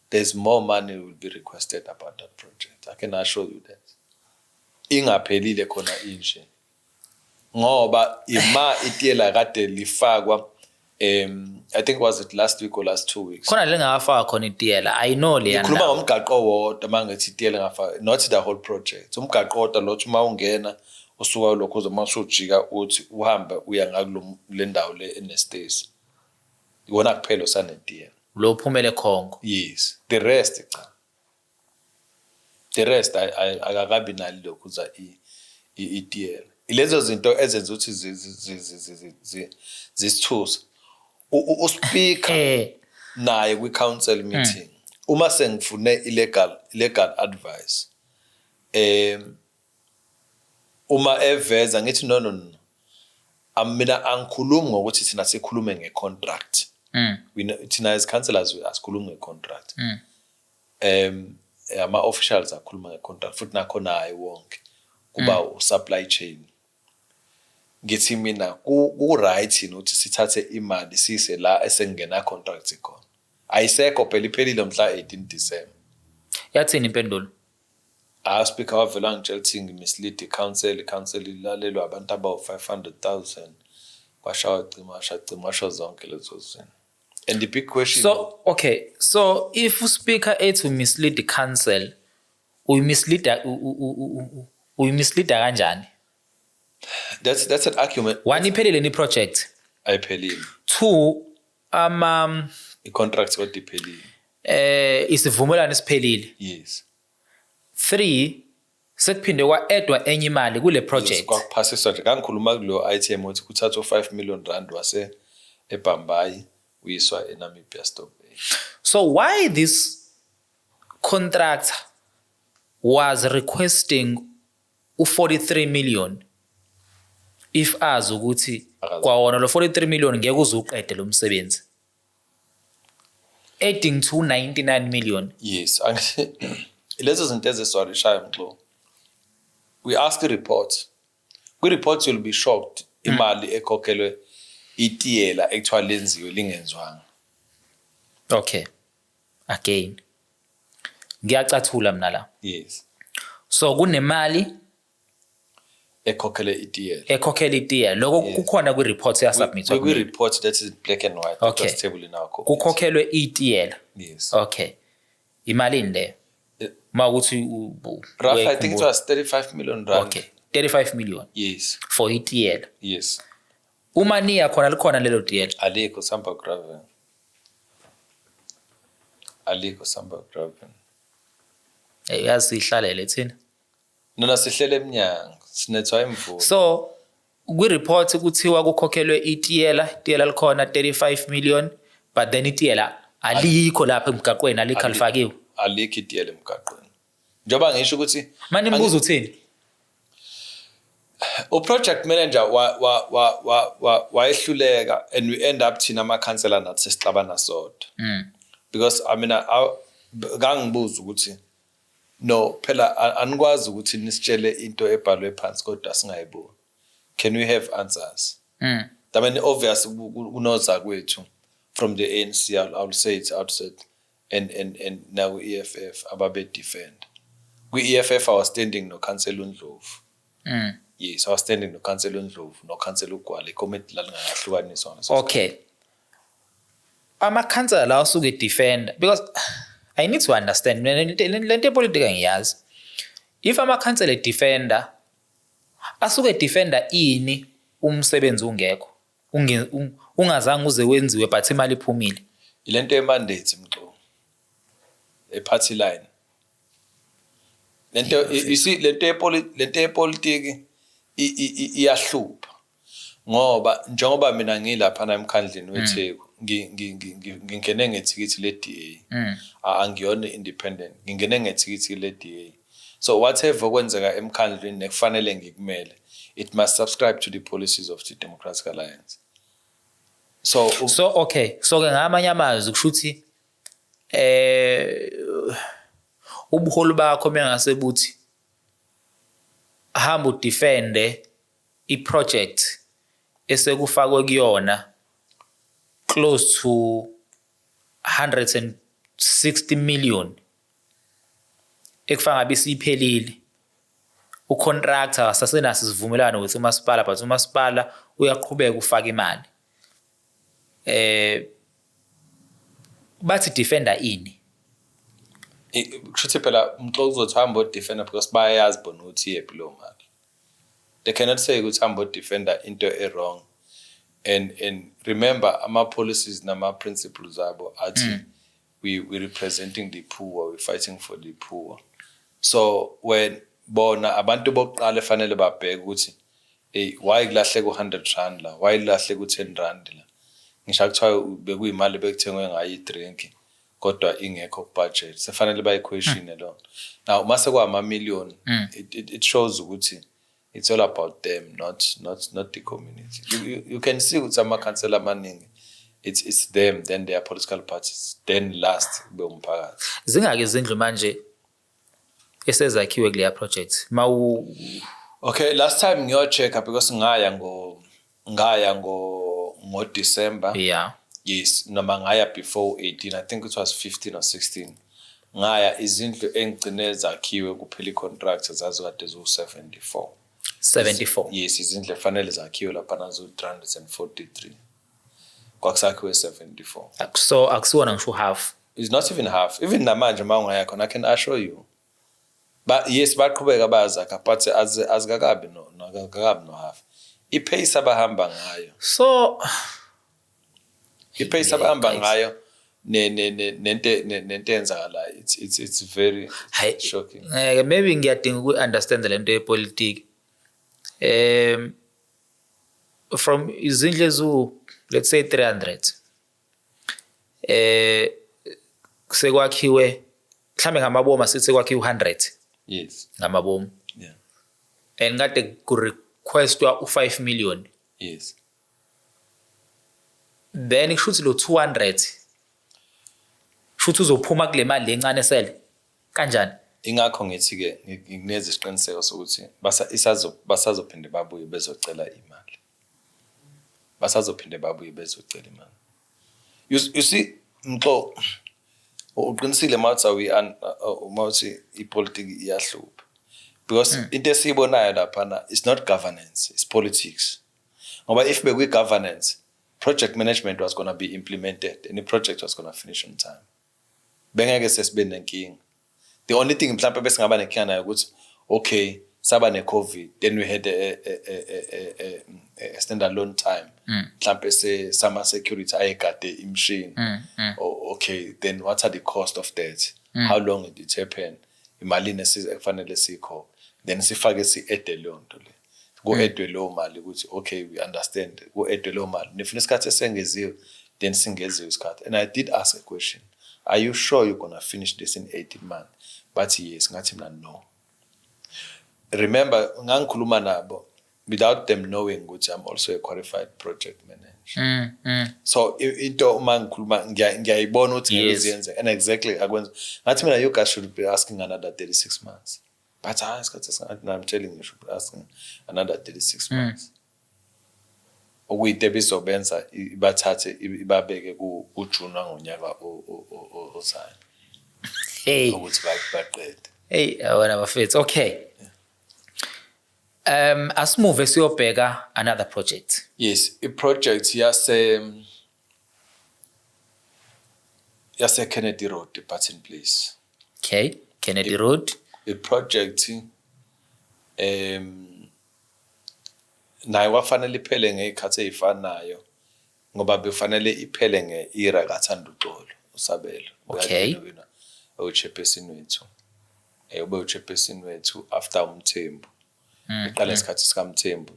there's more money will be requested about that project. I can assure you that. Ingaphelile khona inje. Ngoba itiyela kade lifakwa I think was it last week or last 2 weeks. Khona lengafaka khona itiyela. I know le yana. Ngikhuluma ngomgaqo wodwa mangathi itiyela ngafaka not the whole project. Umgaqo wodwa lothi uma ungena usuka uLokhuza masujika uthi uhamba uya ngakulo le ndawo le enestays. Iwona kuphela osanetiyela. Lo phumele Khongo. Yes. The rest akakabi nali Lokhuza itiyela. Ilezo zinto ezenza ukuthi zisithusa. Uspeaker naye kwi-council meeting uma sengifune legal advice uma eveza ngithi no mina angikhulumi ngokuthi thina sikhulume ngecontract. Thina as councillors asikhulumi ngecontract. Ama officials akhuluma ngecontract futhi nakho naye wonke kuba usupply chain. Ngithi mina ku right ukuthi sithathe imali sise la esengena contract ikhona. Ayisekho phela iphelile mhla 18 December. Yathini impendulo? Speaker wavela ngitshela ukuthi ngimislead i-council ilalelwa abantu abawu 500,000 kwashawa cima zonke lezo zinto. And the big question so if uspeaker ethi mislead the council uymislead kanjani? That's an argument. One iphelile ni project. Ayiphelile. 2 i-contract kodwa iphelile. Isivumelwano esiphelile. Yes. 3 sekuphinde kwa-edwa enye imali kule project. Yes, kwakuphasiswa nje kangikhuluma kulo item ukuthi kuthathwa 5 million rand wase eBhambayi uyiswa eNamibia Stop 8. So why this contractor was requesting u43 million if azi ukuthi kwawona lo 43 million ngeke uzuqede lo msebenzi? Adding to 99 million. Yes, lezo zinto eziswarishayo mxo. We ask a report. Kwi-report you'll be shocked imali ekhokhelwe itiyela actually lenziwe lingenzwanga. Okay. Again. Ngiyacathula mina la. Yes. So kunemali ekhokhele itiyela. Ekhokhele itiyela. Lokho kukhona kwi report ya submit. We report that is black and white. Okay. That table in our copy. Kukhokhelwe itiyela. Yes. Okay. Imali inde. Mawukuthi roughly I think it was 35 million rand. Okay. 35 million. Yes. For itiyela. Yes. Uma niya khona likhona lelo tiyela. Alikho Samba Graven. Alikho Samba Graven. Yazi ihlalele thina. Nona sihlele eminyango sinethwa imvumo. So kwi report kuthiwa kukhokhelwe itiyela likhona 35 million but then itiyela alikho lapha emgaqweni alikho alifakiwe. Alikho itiyela emgaqweni. Njoba ngisho ukuthi manje imbuzo uthini? Project manager wayehluleka and we end up thina ama councillor nathi sesixabana sodwa. Because I mean gangibuza ukuthi no phela anikwazi ukuthi nisitshele into ebhalwe phansi kodwa singayiboni. Can we have answers? I mean obvious unoza kwethu from the ANC. I'll say it outside and now EFF ababe defend. Kwi EFF I was standing no Councillor Ndlovu. Yes, I was standing no Councillor Ndlovu no Councillor Gwala committee lalingahlukaniswa. Okay. Ama councillor la usuke defend because I need to understand lento politika ngiyazi. If ama councillor defender asuke defender ini umsebenzi ungekho ungazange uze wenziwe but imali iphumile. Ilento emandate mxo. Party line. Lento you see lento epolitiki iyahlupha ngoba njengoba mina ngilapha na emkhandleni weTheku ngingene ngethikithi le DA angiyona independent ngingene ngethikithi le DA so whatever kwenzeka emkhandleni nekufanele ngikumele it must subscribe to the policies of the Democratic Alliance. So okay so ke ngamanye amazwi kushuthi ubuholi bakho mengasebuthi hamba udefende iproject esekufakwe kuyona close to 160 million ekufanga ngabe siphelile ucontractor sasenaso sivumelano with umasipala but umasipala uyaqhubeka ufaka imali bathi defender ini kushuthi phela umxoxo uzothamba odefender because bayayazi bona ukuthi yephi lo mali. They cannot say ukuthi hamba defender into wrong and remember ama policies nama principles abo athi we representing the poor, we fighting for the poor. So when bona abantu bokuqala efanele babheke ukuthi why kulahleka u100 rand la, why kulahleka u10 rand la. Ngisho kuthiwa bekuyimali bekuthengwe ngayo idrink kodwa ingekho budget sefanele bayiquestion lo. Now mase kwama million it shows ukuthi it's all about them not the community. You can see ukuthi ama councillor amaningi it's them then their political parties then last be umphakathi. Zingake izindlu manje esezakhiwe kuleya project Okay, last time ngiyo check because ngaya ngo December. Yeah. Yes, noma ngaya before 18, I think it was 15 or 16. Ngaya izindlu engcine zakhiwe kuphela contract zazikade zo 74. 74. Yes, izindlu efanele zakhiwe lapha nazo 343. Kwakusakhiwe 74. So akusiwona ngisho half. It's not even half. Even namanje mawungaya khona I can assure you. But yes, baqhubeka bayazakha but azikakabi no half. Ipace abahamba ngayo. So ipace abahamba ngayo nento enzakala it's very shocking. Maybe ngiyadinga uku-understand lento yepolitiki. From izindlu ezu let's say 300 sekwakhiwe mhlambe ngamabomu asithi sekwakhiwe 100. Yes. Ngamabomu. Yeah. And kade ku requestwa u5 million. Yes. Then kushuthi lo 200 shuthi uzophuma kule mali lencane sele kanjani? Ingakho ngithi ke ngineze isiqiniseko sokuthi basazophinde babuye bezocela imali. Basazophinde babuye bezocela imali. You see mxo uqinisile mawuthi ipolitiki iyahlupha because into esiyibonayo laphana is not governance, it's politics. Ngoba if bekwi governance, project management was going to be implemented and the project was going to finish on time. Bengeke sesibe nenkinga. The only thing mhlawumbe besingaba nenkinga nayo ukuthi okay, saba ne-COVID, then we had a standalone time. Mhlawumbe sama security ayegade imshini. Okay, then what are the cost of that? How long did it happen? Imalini ekufanele sikhokhe. Then sifake si-ede leyo nto le. Ku-edwe leyo mali ukuthi okay, we understand. Ku-edwe leyo mali. Nifuna isikhathi esengeziwe, then singeziwe isikhathi. And I did ask a question. Are you sure you're going to finish this in 18 months? But yes, ngathi mina no. Remember, ngangikhuluma nabo without them knowing ukuthi I'm also a qualified project manager. So into uma ngikhuluma ngiyayibona ukuthi ngiyenze and exactly akwenza. Ngathi mina you guys should be asking another 36 months. But I'm telling you, you should be asking another 36 months. Okuyinto ebizobenza ibathathe ibabeke kuJune ngonyaka ozayo. Hey. Ukuthi baqede. Hey, wena bafethu. Okay. Asimove siyobheka another project. Yes, a project yase Kennedy Road, the Barton Place. Okay, Kennedy Road. A project nayo wafanele iphele ngekhathi ezifanayo ngoba befanele iphele ngeira kaThanda uXolo uSabelo. Okay. Uchairperson wethu. Ube uchairperson wethu after uMthembu. Iqala isikhathi sikaMthembu.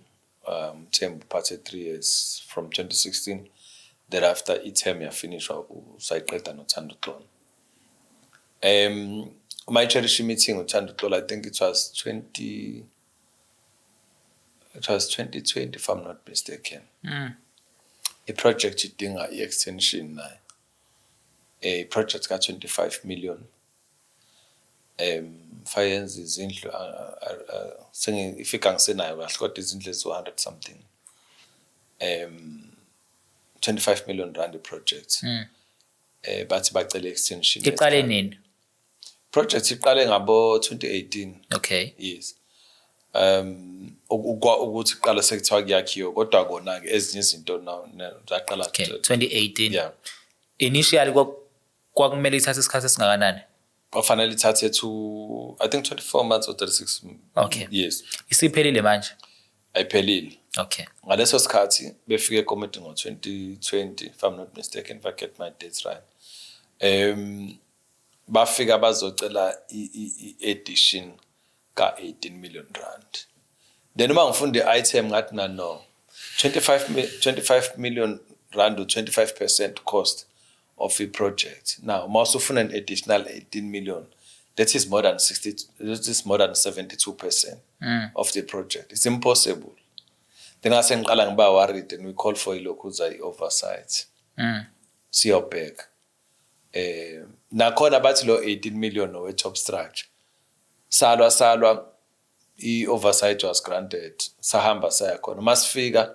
Mthembu phathe 3 years from 2016. Thereafter i-term yafinishwa usayiqeda noThanda uXolo. My cherish meeting with Thanda uXolo, I think it was 2020 if I'm not mistaken. A project idinga i-extension nayo. A project got 25 million. Fayenza izindlu ifika ngisenayo kahle kodwa izindlu 200 something. 25 million rand project. Bathi bacela extension. Iqale nini? Project iqale ngabo 2018. Okay. Yes. Ukuthi iqala sekuthiwa kuyakhiwa kodwa kona ke ezinye izinto zaqala 2018. Yeah. Initially kwakumele ithathe isikhathi esingakanani? Kufanele ithathe I think 24 months or 36. Okay. Yes. Isiphelile manje? Ayiphelile. Okay. Ngaleso sikhathi befike committee ngo-2020 if I'm not mistaken, if I get my dates right. Bafika bazocela i-edition ka-18 million rand. Then uma ngifunda i-item ngathi no. 25 million rand or 25% cost of a project. Now, also for an additional 18 million. That is more than 72% of the project. It's impossible. Then I say ngiqala worried and we call for ilokuza oversight. Siyobheka. Nakhona bathi lo 18 million no top structure. Salwa i-oversight was granted. Sahamba saya khona. Masifika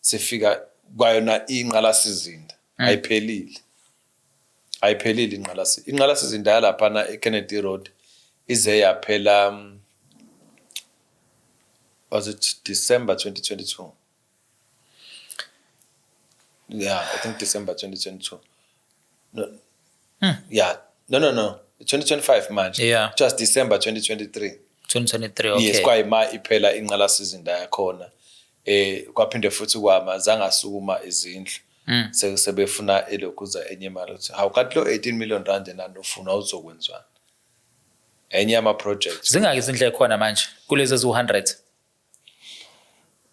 sifika kwayona ingqalasizinda. Ayiphelile. Ingqalasizinda yalaphana eKennedy Road ize yaphela was it December 2022? Yeah, I think December 2022. No. Yeah. No. 2025 March. Yeah. Just December 2023. 2023, okay. Yes, kwayima iphela ingqalasizinda yakhona. Kwaphinde futhi kwama zangasukuma izindlu. Sebefuna elokuza enye imali ukuthi awukathi lo 18 million rand nanofuna uzokwenzwana. Enye ama projects. Zingaki izindlu ekhona manje kulezi ezu100?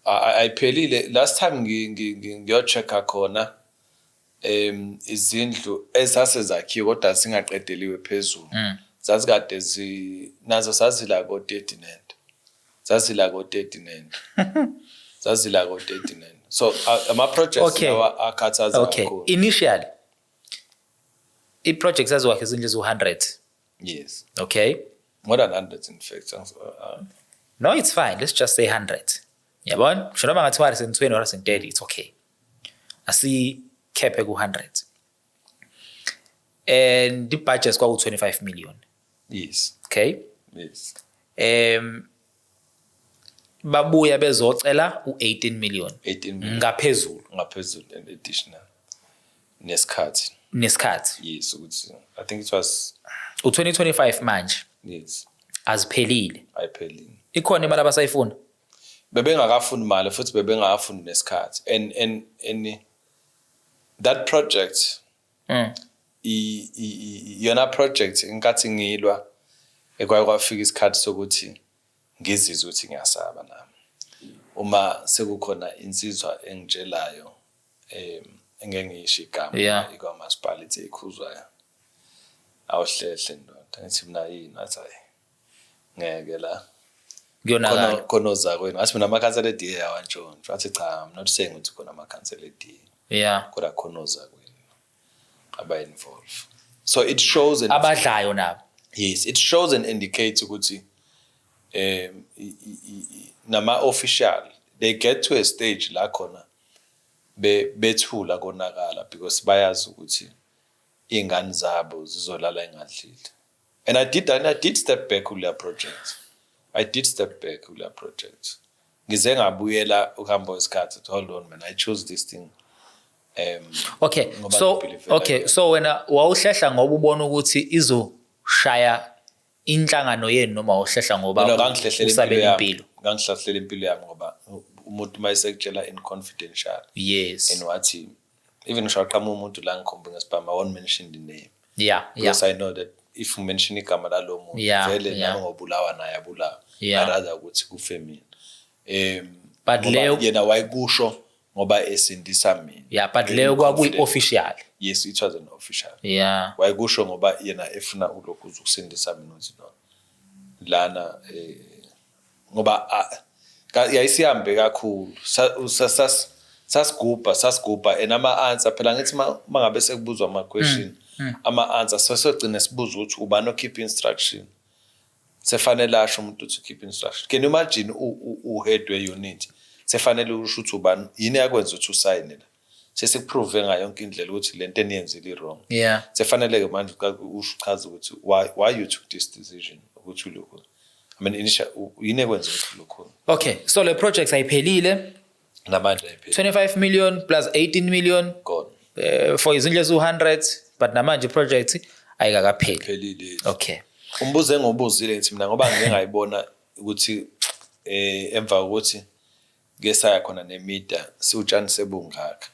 Ayiphelile. Last time ngiyochecka khona izindlu ezasezakhiwe kodwa singaqedeliwe phezulu. Zazikade nazo sazila ko-39. Zazila ko-39. So ama-projects lawa akhathaza kakhulu. Okay. Initially, i-project zaziwakhe izindlu ezu100. Yes. Okay. More than 100 in fact. No, it's fine. Let's just say 100. Yabona? Sho noma ngathiwa risenthweni or risentheli, it's okay. Asi cap ku100. and the budget kwaku 25 million. Yes. Okay. Yes. Babuya bezocela u18 million. 18 million. Ngaphezulu and additional. Nesikhathi. Yes, ukuthi I think it was u2025 manje. Yes. Aziphelile. Ayiphelile. Ikhona imali abasayifuna. Bebengakafuni imali futhi bebengakafuni nesikhathi and that project yona project inkathi ngilwa ekwafika isikhathi sokuthi ngizizwe ukuthi ngiyasaba nami uma sekukhona insizwa engitshelayo engeke ngiyisho igama ikwamasipality ekhuzwayo awuhlehle ndoda ngithi mina yini athi ngeke la ngiyonakala khonoza kwenu ngathi mina amakhansela eDA awantshontsho athi cha I'm not saying ukuthi khona amakhansela eDA kodwa khonoza kwenu aba involved so it shows abadlayo nabo yes it shows and indicates ukuthi nama official they get to a stage la khona bethula konakala because bayazi ukuthi ingane zabo zizolala engadlile and I did step back kule project ngize ngabuyela ukuhamba wesikhathi to hold on man I chose this thing so wena wawuhlehla ngoba ubona ukuthi izoshaya inhlangano yenu noma wawuhlehla ngoba usabela impilo ngangihlahlela impilo yami ngoba umuntu mayisekutshela in confidential yes and wathi even shaqama umuntu la ngikhomba ngesibhama I won't mention the name because I know that if you mention igama lalo muntu vele nami ngobulawa naye abulawa rather ukuthi kufe mina but leyo yena wayikusho ngoba esindisa mina but leyo kwakuyi official yes it was an official wayikusho ngoba yena efuna ulokhu ukusindisa mina uthi no lana ngoba yayisihambe kakhulu sasigubha enama answer phela ngithi mangabe sekubuzwa ama question ama answers sesogcina sibuza ukuthi ubani keep instruction sefanele asho umuntu to keep instruction can you imagine head we unit sefanele usho ukuthi ubani yini yakwenza ukuthi usign la sesikuprove ngayo yonke indlela ukuthi lento eniyenzile wrong sefanele ke manje uchaza ukuthi why you took this decision ukuthi lokho I mean initial yini ekwenza ukuthi lokho okay so le project ayiphelile namanje ayiphelile 25 million plus 18 million gone for izindle zu100 but namanje project ayikakapheli okay umbuzo engobuzile ngithi mina ngoba ngeke ngayibona ukuthi emva ukuthi ngesaya khona nemedia siutshani sebungaka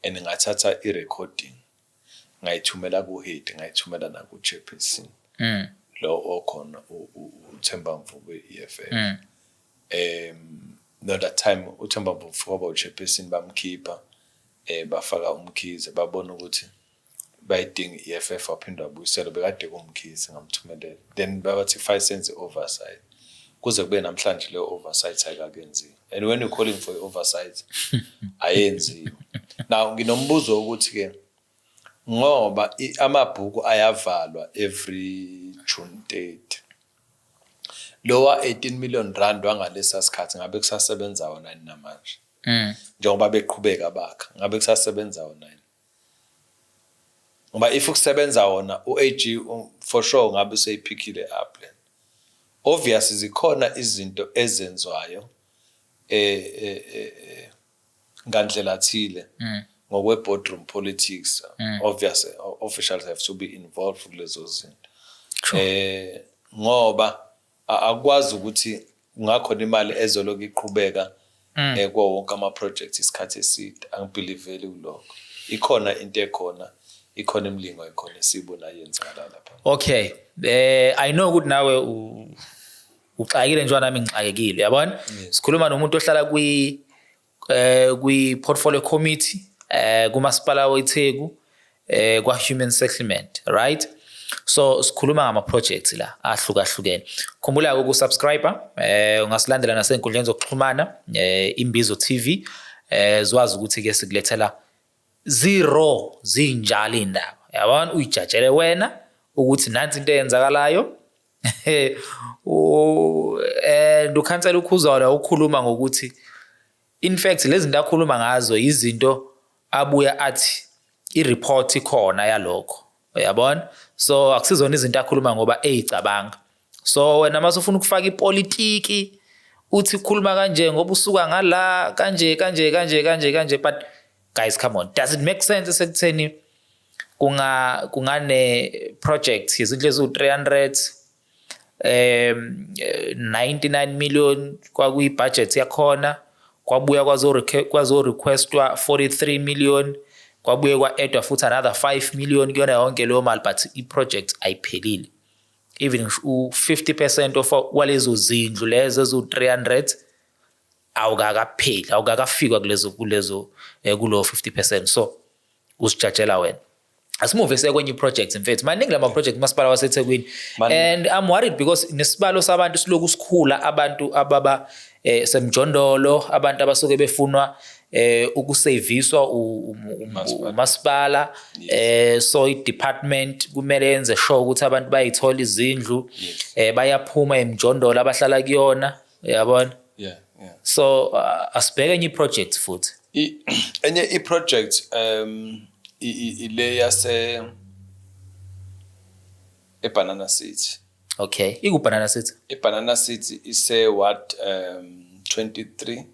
and ngathatha irecording ngayithumela ku-head ngayithumela na ku-chairperson lo okhona uThemba Mvubu we-EFF no that time uThemba Mvubu kwaba uchairperson bamkhipha bafaka umkhize babona ukuthi bayidinga iEFF waphindwa abuyisela bekade kumkhize ngamthumelela then babathi 5 cents oversight kuze kube namhlanje le oversight ayikakenziwa and when you calling for oversight ayenziwe now nginombuzo ukuthi ke ngoba amabhuku ayavalwa every June 30 lowa 18 million rand wangalesa sikhathi ngabe kusasebenza wona namanje njengoba beqhubeka abakha ngabe kusasebenza wona ngoba if ukusebenza wona uAG for sure ngabe seyiphikile upland obviously zikhona izinto ezenzwayo ngandlela thile ngokwe boardroom politics obviously officials have to be involved kulezo zinto ngoba akwazi ukuthi ungakhona imali ezoloku iqhubeka kwa wonke ama projects isikhathi eside angibelieveli kuloko ikhona into ekhona ikhona imlingo ikhona esibona yenzakala lapha okay I know ukuthi nawe uxakile njengoba nami ngixakekile yabona sikhuluma nomuntu ohlala kwi portfolio committee kumasipala weTheku kwa human settlement right so sikhuluma ngama projects la ahlukahlukene khumbula ukusubscriber ungasilandela nasenkundleni zokuxhumana Imbizo TV zwazi ukuthi ke sikulethela zero zinjalo indaba yabona uyijajele wena ukuthi nansi into eyenzakalayo and ukhansela ukhuzwa ukhuluma ngokuthi in fact lezi zinto akhuluma ngazo izinto abuya athi ireport ikhona yalokho uyabona so akusizona izinto akhuluma ngoba eyicabanga so wena mase ufuna ukufaka ipolitiki uthi ukukhuluma kanje ngoba usuka ngala kanje but guys come on does it make sense sekutheni kungane project izinto ezu300 99 million kwakuyi budget yakhona kwabuya kwazo requestwa 43 million kwabuye kwa-addwa futhi another 5 million kuyona yonke leyo mali but i-project ayiphelile even u50% of walezo zindlu lezo ezu300 awukakapheli awukakafikwa kulezo kulo 50% so usijajela wena asimove sekwenye projects mfethu maningi lama project masipala waseThekwini and I'm worried because nesibalo sabantu siloku sikhula abantu ababa semjondolo abantu abasuke befunwa ukusaviswa umasipala so i-department kumele yenze sure ukuthi abantu bayithola izindlu bayaphuma emjondolo abahlala kuyona uyabona so asibheke enye project futhi enye i-project ile yase eBanana City. Okay, iku-Banana City. iBanana City ise what 23.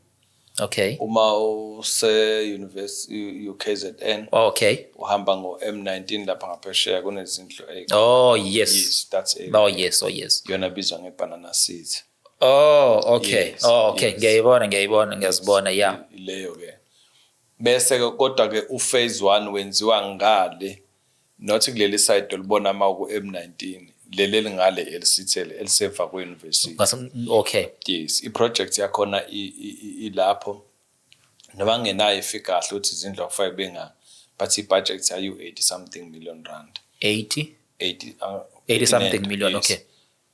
Okay. Uma use University UKZN. Oh, okay. Uhamba ngo M19 lapha ngaphesheya kunezindlu Oh yes. Yes, that's it. Oh yes. Yona bizwa ngeBanana City. Oh, okay. Yes, oh, okay. Yes. Ngiyazibona yeah. Leyo ke. Bese kodwa ke uphase 1 wenziwa ngale not kuleli side olibona ma ku M19 leli ngale elisithele eliseva ku university. Okay. Yes, i-project yakhona ilapho noma ngenayo ifika kahle ukuthi izindlu akufanele benga but i-budget ayu 80 something million rand. 80 something million yes.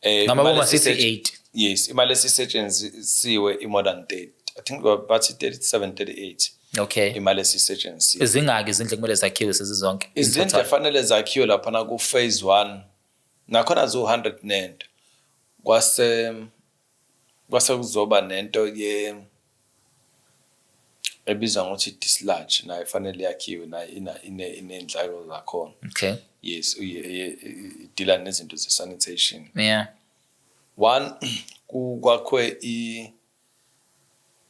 Okay. Ngama sithi 8. Yes, imali esisetshenzisiwe i-modern 30. I think bathi 37 38. Okay. Imali esisetshenzisiwe. Izingaki izindlu kumele zakhiwe sezizonke? Izindlu efanele zakhiwe lapha na ku phase 1. Nakhona zo 100 nento. Kwase kuzoba nento ebizwa ngokuthi dislodge nayo efanele yakhiwe na inendleko zakhona. Okay. Yes, deal nezinto ze sanitation. Yeah. One kwakhwe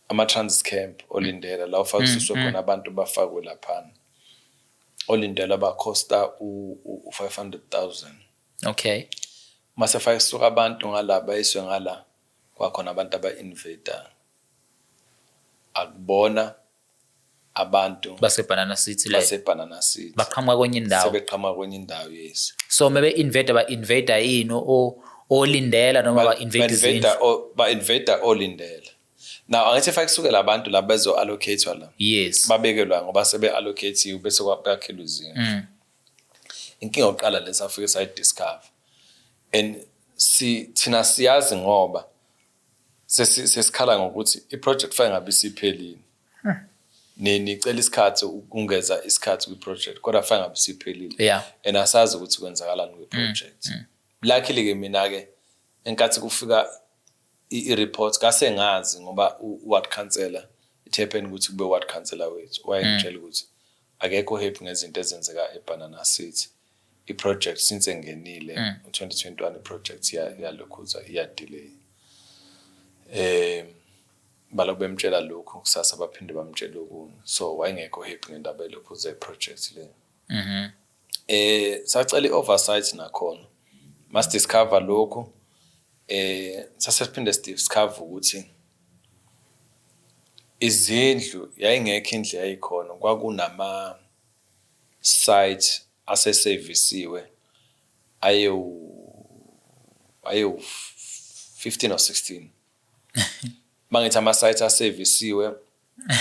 ama-trans camp olindela la ufakiswa khona abantu bafakwe laphana olindela bakhosta u500,000. Okay. Mase fakiswa abantu ngala bayiswe ngala kwakhona abantu aba-invader akubona abantu baseBanana City la baseBanana City baqhamuka kwenye indawo sebeqhamuka kwenye indawo yes so maybe invader yini olindela noma ba-invade izindlu ba-invader olindela. Now angithi fakusukela abantu la bezo allocatewa la. Yes. Babekelwa ngoba sebe allocate bese kwakhelwa izindlu. Inkinga oqala lesafike side discover. And thina siyazi ngoba sesikhala ngokuthi i-project fanele ngabe siphelile. Nicela isikhathi ukungeza isikhathi kwi-project kodwa fanele ngabe siphelile. Yeah. And asazi ukuthi kwenzakalani kwi-project. Luckily ke mina ke enkathi kufika i-report kase ngazi ngoba ward councillor it happened ukuthi kube ward councillor wethu wayengitshela ukuthi akekho happy ngezinto ezenzeka eBanana City. I-project since engenile u2021 i-project yalokhuza iya delay. Baloku bemtshela lokho kusasa baphinde bamtshela okunye so wayengekho happy ngendaba yalokhuza i-project le. Sacela i-oversight nakhona must discover lokho sasiphinde discover ukuthi izindlu yayingekho indle yayikhona kwakunama site asesevisiwe ayo 15 or 16 mangithi ama site asevisiwe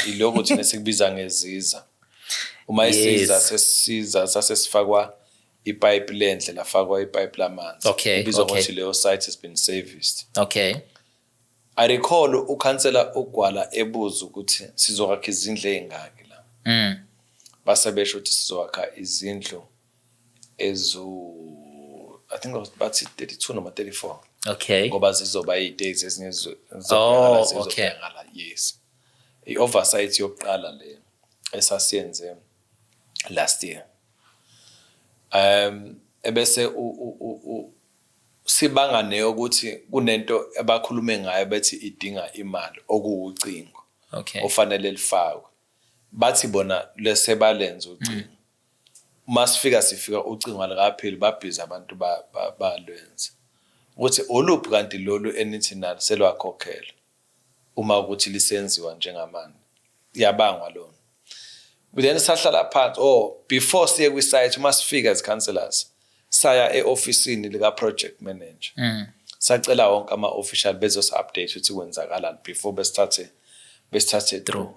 iloko thina sikubiza ngeziza uma isiza sesiza sasesifakwa ipipe lendle lafakwa ipipe lamanzi ibizwa ngokuthi leyo site has been serviced. Okay. I recall ukhansela uGwala ebuza ukuthi sizokwakha izindlu ezingaki la. Base besho ukuthi sizokwakha izindlu I think bathi 32 noma 34. Okay. Ngoba zizoba i-days ezinye zizobhekala yes. I-oversight yokuqala le esasiyenze last year. ebese sibangane ukuthi kunento abakhulume ngayo bethi idinga imali okuwucingo ofanele lifakwe bathi bona lesebalenza ucingo sifika ucingo likapheli babhiza abantu balwenza ukuthi oluphi kanti lolu enithi nalo selwakhokhela uma ukuthi lisenziwa njengamanje iyabangwa lona but then sahlala phansi before siye kwi-site uma sifika as councillors saya e-ofisini lika project manager sacela wonke ama-official bezos-update ukuthi kwenzakalani before besithathe through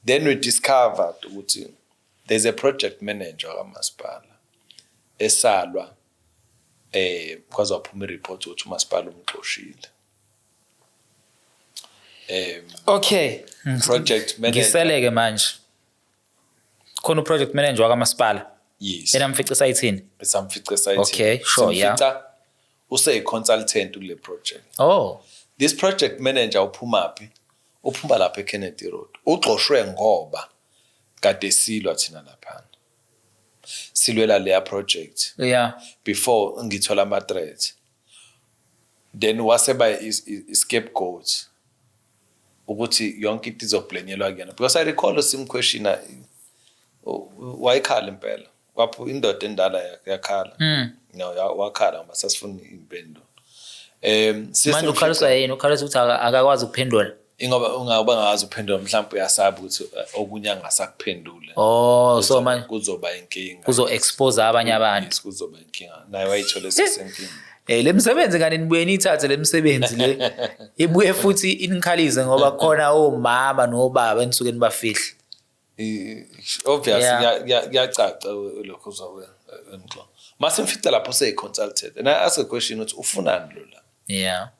then we discovered ukuthi there's a project manager kamasipala esalwa because waphuma i-report ukuthi umasipala umxoshile project manager ngiseleke manje khona project manager wakamasipala yes enamfica esayithini esamfica esayithini okay sure yeah use-consultant kule project this project manager uphuma lapha eKennedy Road uxoshwe ngoba kade silwa thina laphana silwela leya project before ngithola ama-threat then waseba i-scapegoat ukuthi yonke into izoblenyelwa kuyena because I recall simquestiona wayekhala impela wapho indoda endala yakhala no wakhala ngoba sasifuna impendulo manje ukhaliswa yini ukhalisa ukuthi akakwazi ukuphendula ingoba ungazi uphendula mhlawumbe uyasaba ukuthi okunye angasakuphendule so manje kuzoba inkinga kuzo-expose abanye abantu kuzoba inkinga naye wayithole sesenkinga le misebenzi ngani nibuye niyithathe le misebenzi le ibuye futhi inikhalize ngoba khona omama nobaba enisuke nibafihle obviously yacaca lokho uzokwenza mase mfica lapho seyi-consulted and I ask a question ukuthi ufunani lo la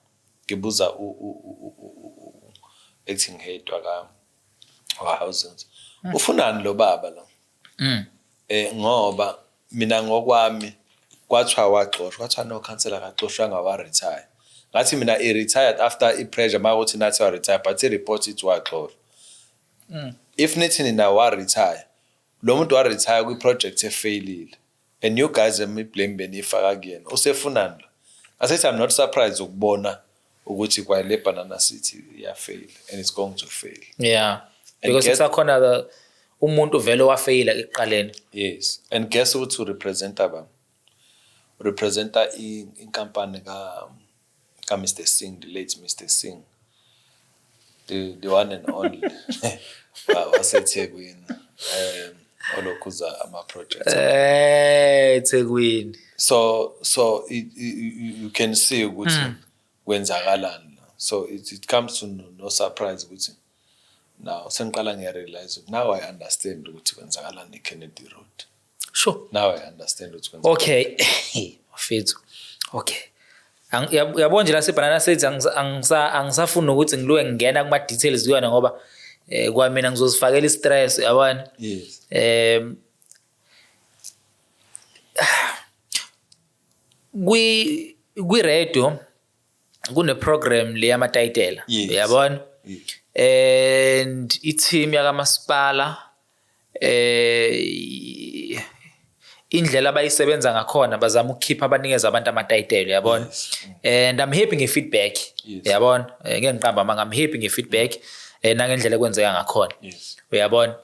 ngibuza acting head wa-housings ufunani lo baba la ngoba mina ngokwami kwathiwa waxoshwa kwathiwa no councillor kaxoshwanga wa-retire ngathi mina i-retired after i-pressure makuthi nathi wa-retire but i-report ithi waxoshwa if nithi nina wa-retire lo muntu wa-retire kwi-project efeyilile and you guys blame beniyifaka kuyena usefunani lo asithi I'm not surprised ukubona ukuthi kwale Banana City iyafail and it's going to fail because kusakhona umuntu vele wafeyila ekuqaleni yes and guess ukuthi representa inkampani ka Mr Singh, the late Mr Singh, the one and only waseThekwini olokhuza ama projects eThekwini so you can see ukuthi kwenzakalani so it comes to no surprise ukuthi now sengiqala ngiyarealize now I understand ukuthi kwenzakalani eKennedy Road sure now I understand ukuthi kwenzakalani mfethu yabona nje la seBanana City angisafuna ukuthi ngiluke ngena kuma details kuyona ngoba kwamina ngizozifakela istress yabona yes kwi radio kune program le yamatayitela yabona and i-team yakamasipala indlela abayisebenza ngakhona bazama ukukhipha abanikeza abantu amatayitela yabona and I'm happy nge-feedback yabona ngeke ngiqamba manga I'm happy nge-feedback nangendlela ekwenzeka ngakhona uyabona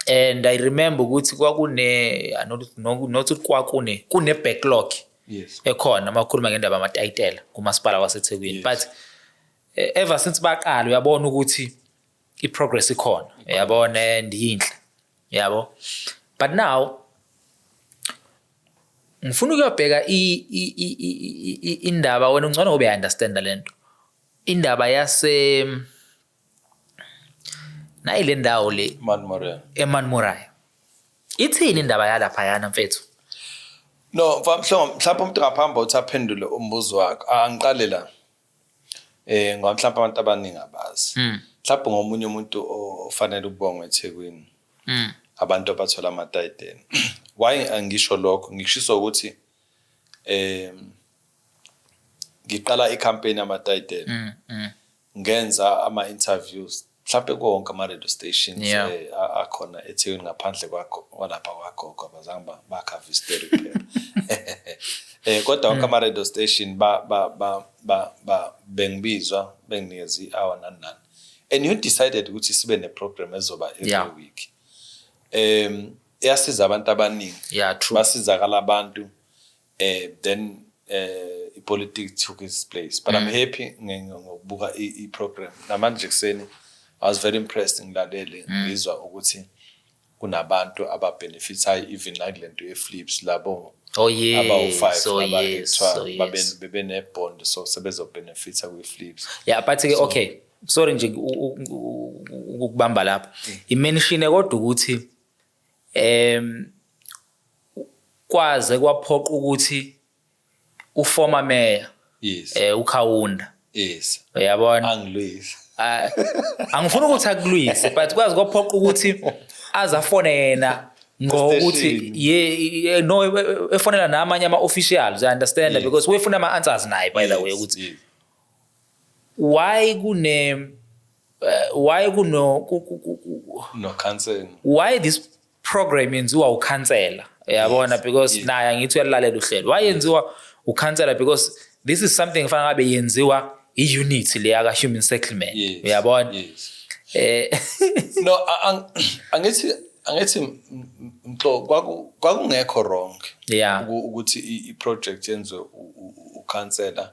and I remember ukuthi kune backlog ekhona makhuluma ngendaba amatayitela kumasipala waseThekwini but ever since baqala uyabona ukuthi i-progress ikhona uyabona and yinhle yabo but now ngifuna ukuyobheka indaba wena ungcono ngobe understand lento indaba yase nayile ndawo le eManmuraya ithini indaba yalapha yana mfethu no mhlawumbe umuntu ngaphambi uthi aphendule umbuzo wakhe angiqale la ngoba mhlawumbe abantu abaningi abazi mhlawumbe ngomunye umuntu ofanele ukubongwa eThekwini abantu abathola amatayitela why angisho lokho ngishiso ukuthi ngiqala icampaign amatayitela ngenza ama interviews mhlawumbe konke ama radio stations khona eThekwini ngaphandle kwalapha kwagogo abazange bakha Visteri kuphela. Kodwa wonke ama radio station bengibizwa benginikeza i-hour nani. And you decided ukuthi sibe ne program ezoba every week. Yasiza abantu abaningi. Yeah, true. Basizakala abantu. Then politics took its place. But I'm happy ngokubuka i-program. Namanje kuseni I was very impressed ngilalele ngizwa ukuthi kunabantu ababenefitayo even like lento ye-flips labo. Oh yes. About 5 so yes. Bebene bond so sebezobenefita kwi-flips. Yeah, but okay. Sorry nje ukubamba lapha. Imention kodwa ukuthi kwaze kwaphoqa ukuthi uformer mayor uKhawunda. Yes. Uyabona? Angilwisi. Angifuna ukuthi akulwise but kwazi kwaphoqa ukuthi azafone yena ngokuthi no efonela namanye ama officials I understand that because we funa ama answers naye by the way ukuthi why no cancel, why this program yenziwa ukhansela uyabona because naye ngithi uyalalela uhlelo why yenziwa ukhansela because this is something efana ngabe yenziwa i-unity le yaka human settlement uyabona. No angithi kwakungekho wrong ukuthi i-project yenziwe ukhansela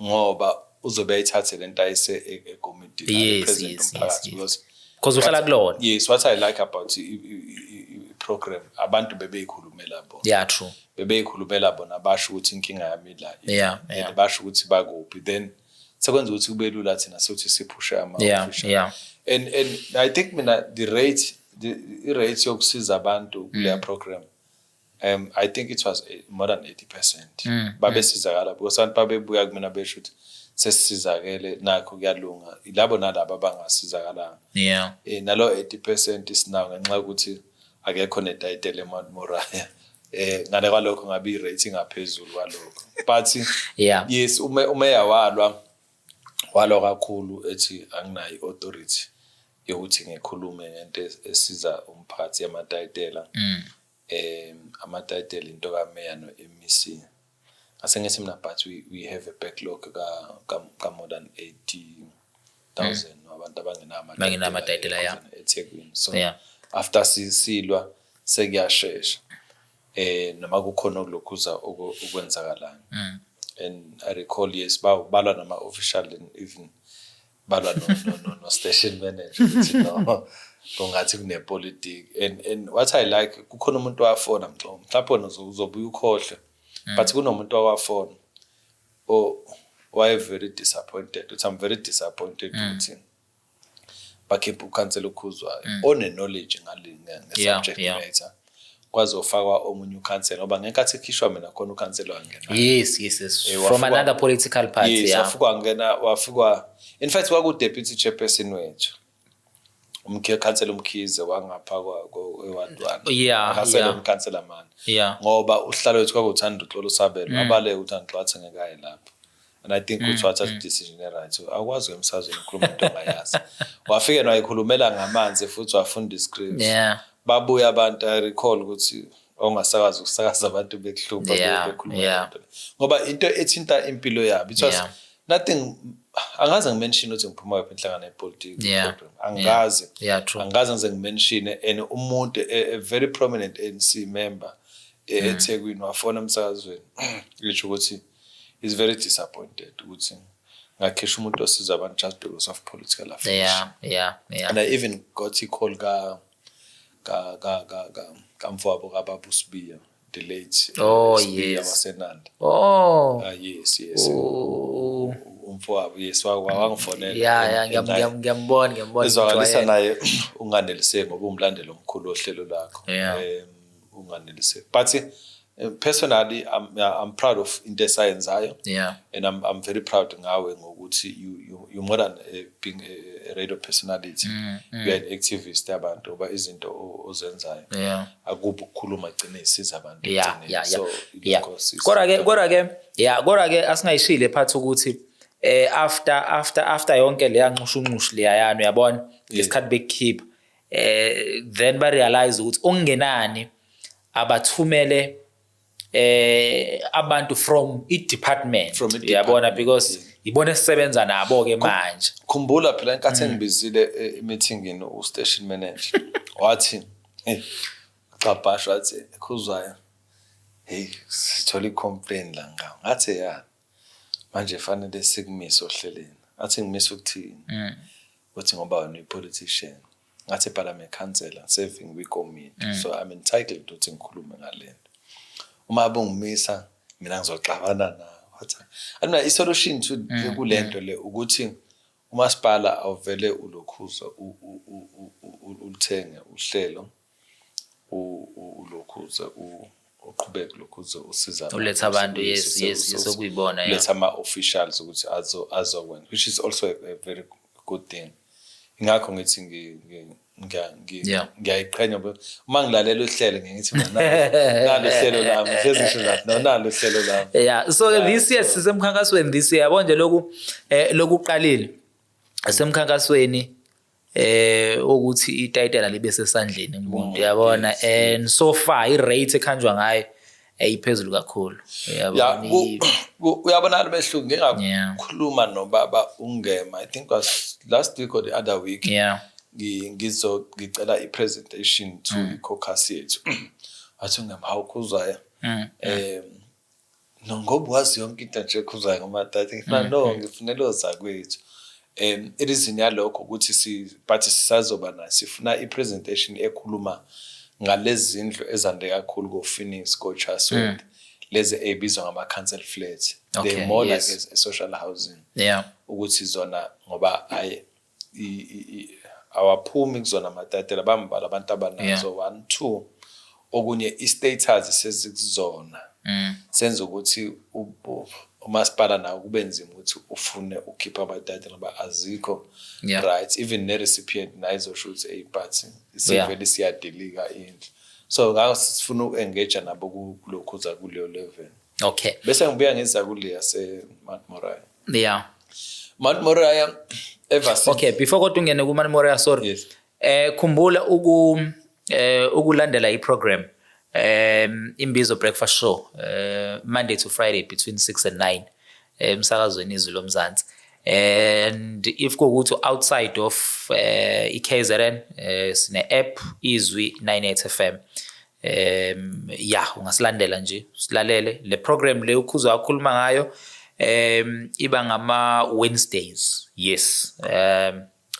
ngoba uzobe ayithathe lento ayise ekomiti president umphakathi because uhlala kulona. Yes, what I like about i-program abantu bebeyikhulumela bona. Yeah, true. Bebeyikhulumela bona basho ukuthi inkinga yami la. Yeah. Basho ukuthi bakuphi then sekwenza ukuthi kube lula thina sokuthi siphushe ama-official. Yeah. And I think mina the rate yokusiza abantu kuleya program I think it was more than 80%. Babesizakala because abantu babebuya kumina besho ukuthi sesizakele nakho kuyalunga ilabo nalabo abangasizakalanga. Yeah. Nalo 80% isinawo ngenxa ukuthi akekho netayitele eMoraya. Ngale kwalokho ngabe i-rating ngaphezulu kwalokho. But yes umeya walwa kakhulu ethi anginayo authority yokuthi ngikhulume ngento esiza umphathi yamatayitela. Amatayitela into kameya no-MEC. Asengithi mina but we have a backlog ka more than 80,000 abantu abangenamatayitela eThekwini. So after silwa sekuyashesha noma kukhona okulokhuza okwenzakalayo. And I recall yes balwa nama official and even balwa no station manager ukuthi no kungathi kune politics and what I like kukhona umuntu wafona mhlawumbe uzobuya ukhohle but kunomuntu owafona why very disappointed ukuthi I'm very disappointed ukuthi bakhipha ukhansela ukhuzwayo one knowledge nge-subject matter kwazofakwa omunye ukhansela ngoba ngenkathi ekhishwa mina khona ukhansela wangena. Yes. From another political party. Yes, wafika in fact kwaku-deputy chairperson wethu umkhansela umkhize wangapha kwewadwana. Akasele umkhansela manje. Ngoba uhlalo wethu kwakuthanda uXolo Sabelo abale uthanda uXathi ngekaye lapho. And I think ukuthi wathatha decision right. So akwazi emsazweni ukukhuluma into ongayazi. Wafike nayikhulumela ngamanzi futhi wafunda iscript. Babuya abantu I recall ukuthi ongasakaza ukusakaza abantu bekuhlupha bekhuluma ngoba into ethinta impilo yabo it was nothing angaze ngimention ukuthi ngiphuma lapha enhlangano yepolitiki program angaze ngize ngimention and umuntu a very prominent ANC member eThekwini wafona emsakazweni ngisho ukuthi is very disappointed ukuthi ngakhesha umuntu osiza abantu just because of political affiliation. And I even got a call kamfowabo kaBaba Sibiya the late Sibiya waseNanda. Yes. Umfowabo yes wangifonela. Ngiyambona. Izwakalisa naye unganeliseke ngoba umlandelo omkhulu ohlelo lakho. Unganeliseke. But personally I'm proud of into esayenzayo. And I'm very proud ngawe ngokuthi you more than being a radio personality. You are an activist abantu oba izinto ozenzayo. Akubu ukukhuluma igcine isiza abantu igcine. So kodwa ke asingayishile phathi ukuthi after yonke le yanxushunxushi le yayana uyabona lesikhathi bekhipha then ba realize ukuthi okungenani abathumele abantu from i-department yabona because ibona esisebenza nabo ke manje. Khumbula phela inkathi engibizile emeetingini u-station manager wathi qabasha wathi Khuzwayo hey sithola i-complaint la ngawo ngathi ya manje fanele sikumise ohleleni athi ngimisa ukuthini uthi ngoba wena uyi-politician ngathi parliament councillor serving kwi-committee so I'm entitled ukuthi ngikhulume ngalento uma bongimisa mina ngizoxabana nawe wathi anina i-solution to kulento le ukuthi umasipala awuvele ulokhuza ulithenge uhlelo ulokhuza uqhubeka lokhuza usiza uletha abantu yes okuyibona letha ama-officials ukuthi azokwenza which is also a very good thing ingakho ngithi ngiyayiqhenya uma ngilalela uhlelo ngithi nalo uhlelo lami hlezi ngisho ngathi nalo uhlelo lami yeah so this year sisemkhankasweni this year yabona nje lokuqalile asemkhankasweni ukuthi itayitela libe sesandleni umuntu yabona and so far irate ekhanjwa ngayo iphezulu kakhulu yabona uyabona lebehluku ngingakhuluma nobaba ungema I think was last week or the other week ngicela i-presentation to i-caucus yethu athi ungema Khuzwayo ngoba wazi yonke into nje Khuzwayo ngoma tata ngifuna no ngifunela ozakwethu it is inyalokho ukuthi but sisazoba nayo sifuna i-presentation ekhuluma ngalezi zindlu ezande kakhulu ko-Phoenix ko-Chatsworth lezi ebizwa ngama-council flats they more like a social housing ukuthi zona ngoba awaphumi kuzona amatayitela bambala abantu abanazo 1 2 okunye i-status sezikuzona senza ukuthi umasipala nawo kube nzima ukuthi ufune ukhipha amatayitela ngoba azikho right even ne-recipient nayizosho ukuthi eyiphathi isivele siyadilika indlu so ngakho sifuna uku-engage nabo kulokhuza kuleyo level bese ngibuya ngiza kule yase-Mount Moriah Mount Moriah before kodwa ungene ku-Mount Moriah sorry khumbula ukulandela i-program Imbizo breakfast show Monday to Friday between 6 and 9 emsakazweni izwi lomzansi and if kuwukuthi outside of iKZN sine app izwi 98 FM ungasilandela nje silalele le program le ukhuzwa akhuluma ngayo iba ngama Wednesdays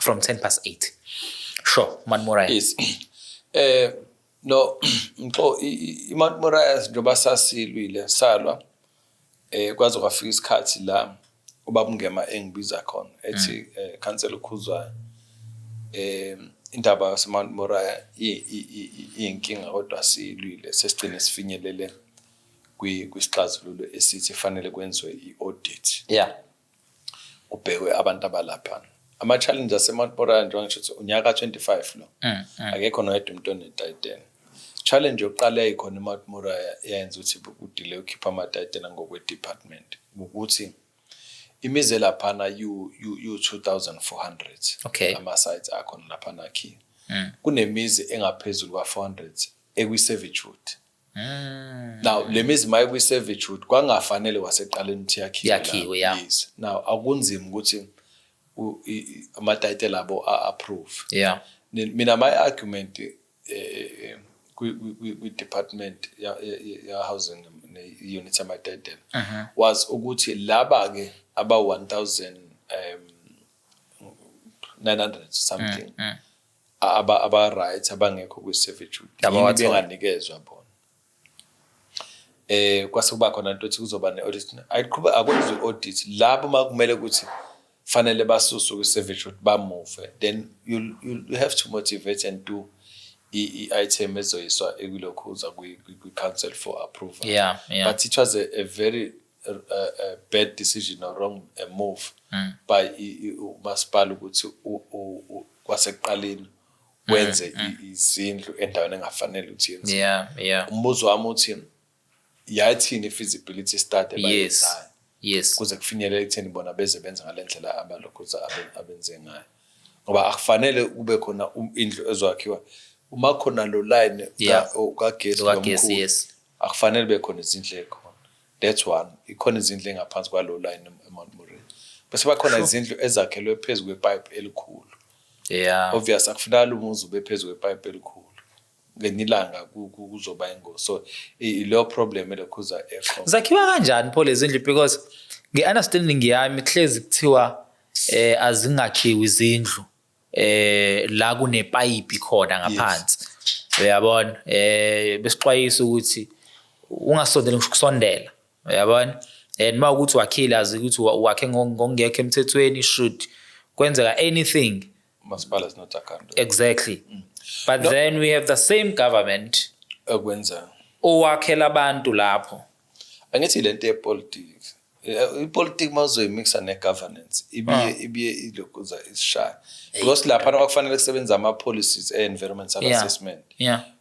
from 10:08 sure Mount Moriah yes no iMount Moriah njoba sasilwile salwa kwaze kwafika isikhathi la ubaba ungema engibiza khona ethi council Khuzwayo indaba yaseMount Moriah inkinga kodwa silwile sesigcine sifinyelele kwisixazululo esithi fanele kwenziwe i-audit ubhekwe abantu abalapha ama challenge aseMount Moriah njengoba ngisho ukuthi unyaka 25 lo akekho noyedwa umuntu onetayitela challenge yokuqala ikhona eMount Moriah yenza ukuthi udelay ukhipha amatayitela ngokwe-department ukuthi imize laphana you 2400 ama-sites akhona laphana akhi kunemizi engaphezulu kwa-400 ekwi-servitude now le mizi maye kwi-servitude kwangafanele waseqaleni ukuthi yakhiwe yes now akunzima ukuthi amatayitela abo a-approve mina my argument kwi-department ya-housing ne-unit amatayitela was ukuthi laba ke aba-1900 something aba-right abangekho kwi-servitude yini benganikezwa bona kwase kuba khona into ethi kuzoba ne-audit akwenziwe i-audit labo makumele ukuthi fanele basuswe kwi-servitude bamove then you have to motivate and do i-item ezoyiswa ekulokhuza kwi-council for approval but it was a very bad decision or wrong move by umasipala ukuthi kwasekuqaleni wenze izindlu endaweni engafanele ukuthi yenziwe umbuzo wami uthi yathini i-feasibility study abayenzayo kuze kufinyelele ekutheni bona beze benze ngale ndlela abalokhuza abenze ngayo ngoba akufanele kube khona indlu ezwakhiwa uma khona lo line kagesi lomkhulu yes akufanele be khona izindlu ekhona. That's one. Ikhona izindlu engaphansi kwalo line eMount Moriah. Bese bakhona izindlu ezakhelwe phezulu kwepipe elikhulu. Yeah. Obvious akufanele umuzi ube phezulu kwepipe elikhulu. Ngenilanga kuzoba ingozi. So ilo problem elokhuza ekhona. Zakhiwa kanjani pho lezi ndlu because ngeunderstanding yami hlezi kuthiwa azingakhiwi izindlu la kunepipe khona ngaphansi. Uyabona besixwayisa ukuthi ungasondela ngisho kusondela. Uyabona noma ukuthi wakhila azi ukuthi wakhe ngongekho emthethweni should kwenzeka anything masipala is not account. Exactly. But then we have the same government okwenza owakhela abantu lapho. Angithi lento yepolitics ipolitics mazoyimixa negovernance ibiye ilokuza isishaya because lapha akufanele kusebenza ama policies environmental assessment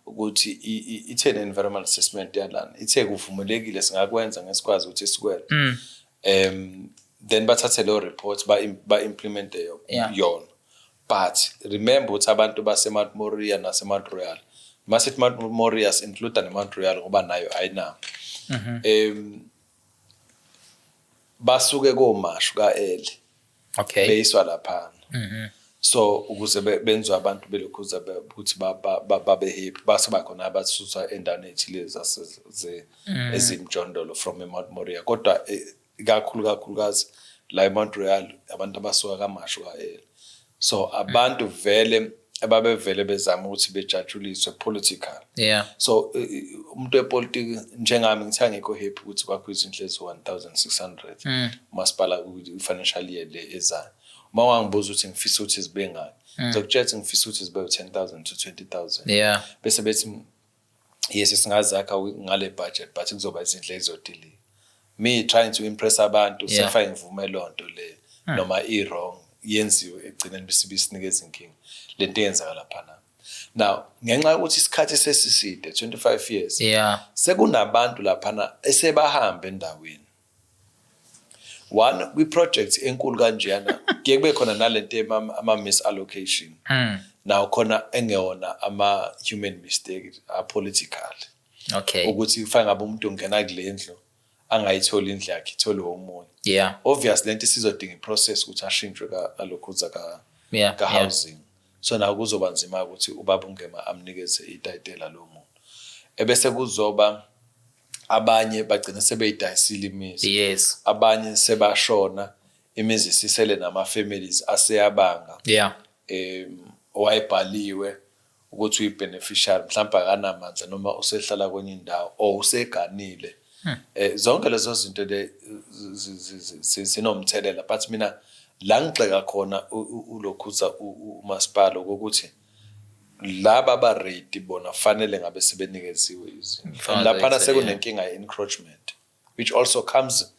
ukuthi ithene environmental assessment yalana ithe kuvumelekile singakwenza ngesikwazi ukuthi sikwenze then bathathe lo report ba implement yona. But remember ukuthi abantu baseMount Moriah naseMount Royal masithi Mount Moriah include neMount Royal ngoba nayo ayinawo basuke komashu kaEle beyiswa lapha so ukuze benzwe abantu belokhuza ukuthi babe happy base bakhona abasusa endaweni ethile ezimjondolo from eMount Moriah kodwa kakhulukazi la eMount Royal abantu abasuka kamashu kaEle so abantu vele ababevele bezama ukuthi bejajuliswe political so umuntu wepolitiki njengami ngithi angekho happy ukuthi kwakho izindlu ezi-1600 masipala financial year le ezayo uma wangibuza ukuthi ngifisa ukuthi zibe ngani ngizokutshela ngifisa ukuthi zibe 10,000 to 20,000 bese bethi yes singazakha ngale budget but kuzoba izindlu ezodili me trying to impress abantu sefike ngivume lonto le noma wrong yenziwe egcineni bisinikeza inkinga lento eyenzeka lapha now ngenxa ukuthi isikhathi sesiside 25 years sekunabantu lapha esebahamba endaweni one kwi project enkulu kanjena kuye kube khona nalento ama misallocation now khona engeyona ama human mistake a political ukuthi ufanga ngabe umuntu ungena kule ndlu angayitholi indlu yakhe ithole omunye obvious lento sizodinga iprocess ukuthi ashintshwe alokhuza ka housing so na kuzoba nzima ukuthi ubaba ungema amnikeze itayitela lo muntu ebese kuzoba abanye bagcina sebeyidayisile imizi abanye sebashona imizi sisele nama families aseyabanga owayibhaliwe ukuthi uyibeneficiary mhlawumbe akanamandla noma usehlala kwenye indawo o useganile zonke lezo zinto le sinomthelela but mina la ngixeka khona ulokhuza umasipala ukuthi laba ba ready bona fanele ngabe sebenikeziwe izindlu lapha sekunenkinga ye-encroachment which also comes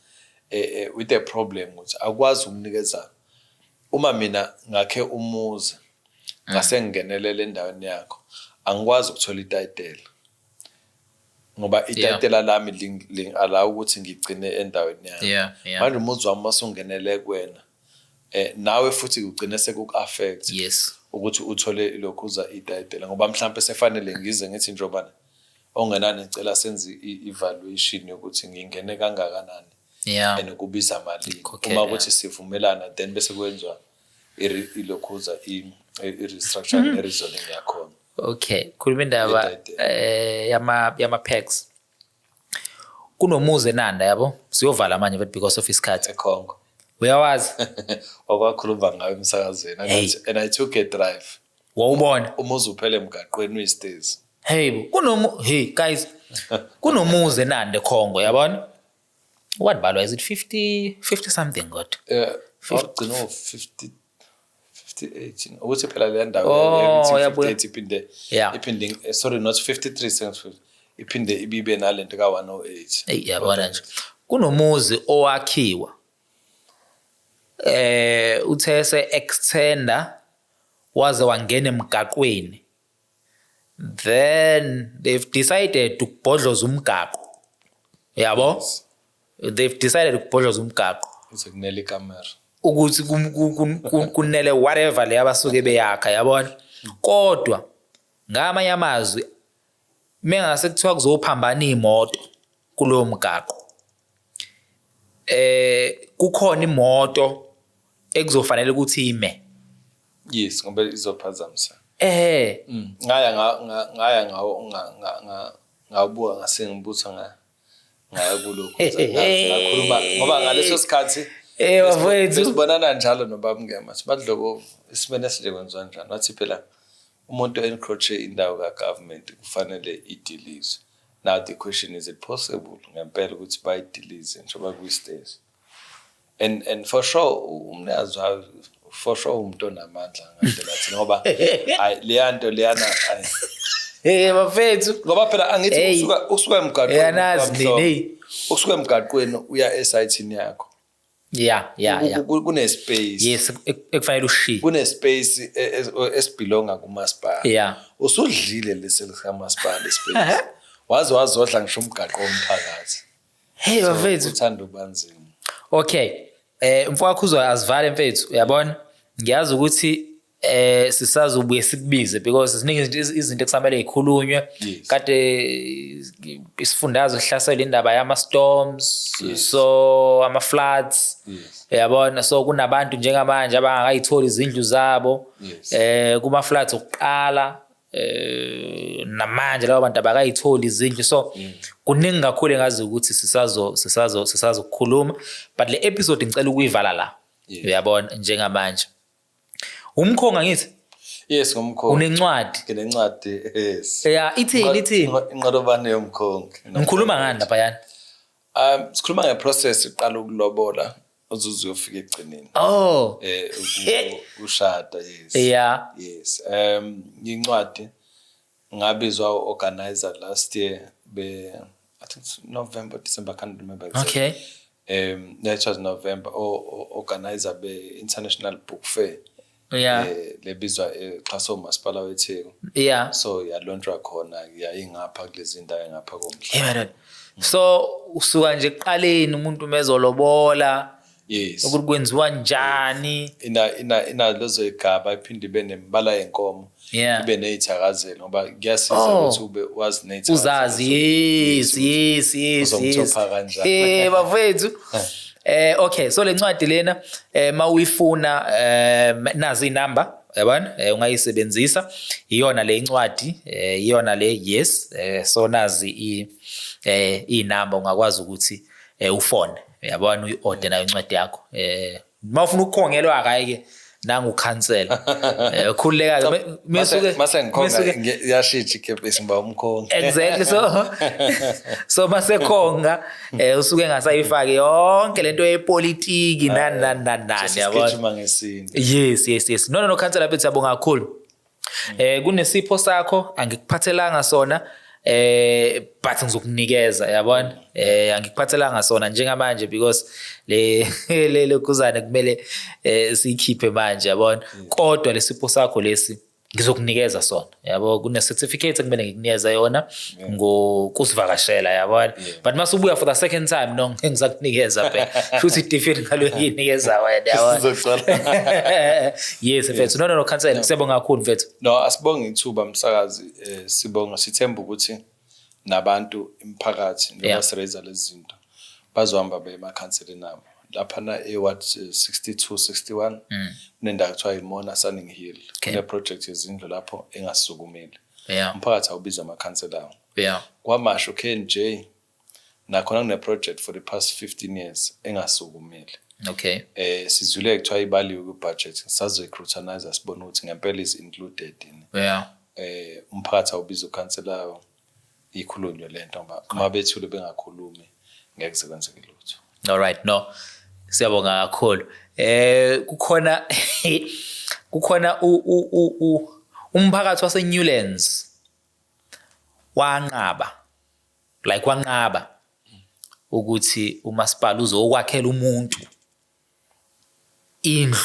with a problem ukuthi akwazi ukunikeza uma mina ngakhe umuzi ngase ngingenelele endaweni yakho angikwazi ukuthola itayitela ngoba itayitela lami lingala ukuthi ngigcine endaweni yakho manje umuzi wami masungenele kuwena nawe futhi ugcine sekuku-affect ukuthi uthole lokhuza itayitela ngoba mhlawumbe sefanele ngize ngithi njobana ongenani ngicela senze i-evaluation yokuthi ngingene kangakanani kubiza malini uma ukuthi sivumelana then bese kwenziwa ilokhuza i-restructuring ne-rezoning yakhona. Okay, khuluma indaba yama-PACs. Kunomuzi eNanda yabo siyovala manje because of isikhathi eKhongo. Uyawazi? Wakwakhuluma ngayo emsakazweni and I took a drive. Wawubona? Umuzi uphele emgaqweni uyistairs. Hey guys. Kunomuzi eNanda eKhongo yabona? What balwa is it 50 something god? 50 58 ukuthi phela le ndawo iphinde sorry not 53 cents iphinde ibibe nalento ka 108 yabona nje kunomuzi owakhiwa uthe se extender waze wangena emgaqweni then they've decided ukubhodloza umgaqo yabo they've decided ukubhodloza umgaqo usekunele ikamera ukuthi kunele whatever le abasuke beyakha yabona kodwa ngamanye amazwi mengase kuthiwa kuzophambana imoto kulowo mgaqo kukhona imoto ekuzofanele ukuthi ime yes ngoba izophazamisa ngaya ngabuka ngasengibuza ngaya kulokho ngakhuluma ngoba ngaleso sikhathi bafethu sibonana njalo nobaba Mngema sibadlobo isimene esinjekwenziwa njani wathi phela umuntu encroach indawo kagovernment kufanele idilize. Now the question is it possible ngempela ukuthi bayidilize njengoba kwi-stairs and for sure umnikazi for sure umuntu onamandla ngandlela thina ngoba leyanto leyana bafethu ngoba phela angithi usuka emgaqweni yanazi hey usuka emgaqweni uya esayithini yakho kune space yes ekufanele ushiye kune space esibelonga kumasipala usudlile leselika masipala space wazodla ngisho umgaqo womphakathi hey bafethu uthanda ubanzima okay mfowakho uzazivale mfethu uyabona ngiyazi ukuthi sisazobuye sikubize because siningi izinto ekusamele ikhulunywe kade isifundazwe sihlasela indaba yama storms so ama floods uyabona so kunabantu njengamanje abangakayitholi izindlu zabo kuma floods oqala namanje labo bantu abakayitholi izindlu so kuningi kakhulu engazi ukuthi sisazokukhuluma but le episode ngicela ukuyivala la uyabona njengamanje umkhonga ngithi yes ngomkhonga unencwadi nginencwadi yes ithini inqolobane yomkhonga ngikhuluma ngani lapha yana sikhuluma ngeprocess iqala ukulobola uzuze uyofika egcineni ushada yes incwadi ngabizwa organizer last year I think November December I can't remember exactly that was November organizer be International Book Fair lebizwa exhaso masipala weTheku so yalonjwa khona yayingapha kulezi indawo engapha komhlaba so usuka nje eqaleni umuntu mezolobola yes ukuthi kwenziwa njani ina lozo igaba iphinde ibe nembala yenkomo ibe nezithakazelo ngoba kuyasiza ukuthi ube wazi nezithakazelo uzazi uzomthopha kanjani bafethu okay so lencwadi lena mawuyifuna nazi inamba yabona ungayisebenzisa iyona le incwadi iyona le yes so nazi inamba ungakwazi ukuthi ufone yabona uyi-order nayo incwadi yakho mawufuna ukukhongelwa akayike nanga ukhansela khuleka mase ngikhonga yashithi kepesi ngiba umkhongi exactly so mase khonga usuke ngasayifake yonke lento yepolitiki nani yabona ngesinto yes no khansela bethu yabonga kakhulu kunesipho sakho angikuphathelanga sona but ngizokunikeza yabona angikuphathelanga sona njengamanje because le lokuzana kumele sikhiphe manje yabona kodwa lesipho sakho lesi ngizokunikeza sona yabo kune certificate kumele ngikunikeza yona ngokusivakashela yabona but masubuya for the second time no ngizakunikeza phela futhi different ngalo yinikeza wena yabona yes mfethu no cancel siyabonga kakhulu mfethu no asibonga ithuba msakazi sibonga sithemba ukuthi nabantu imphakathi nabasireza lezi zinto bazohamba bemakhansela nabo lapha na eWard 6261 nendawo kuthiwa iMona Sunning Hill kune project yezindlu lapho engasukumile umphakathi awubiza amakhansela kwamasho KNJ nakhona kune project for the past 15 years engasukumile okay sizule kuthiwa ibaliwe ku budget sazorecruitanize sibona ukuthi ngempela is included umphakathi awubiza ukhansela ikhulunywe lento uma bethule bengakhulumi ngeke sekwenzeke lutho all right no siyabonga kakhulu kukhona umphakathi wase Newlands wanqaba ukuthi umasipala uzokwakhela umuntu indlu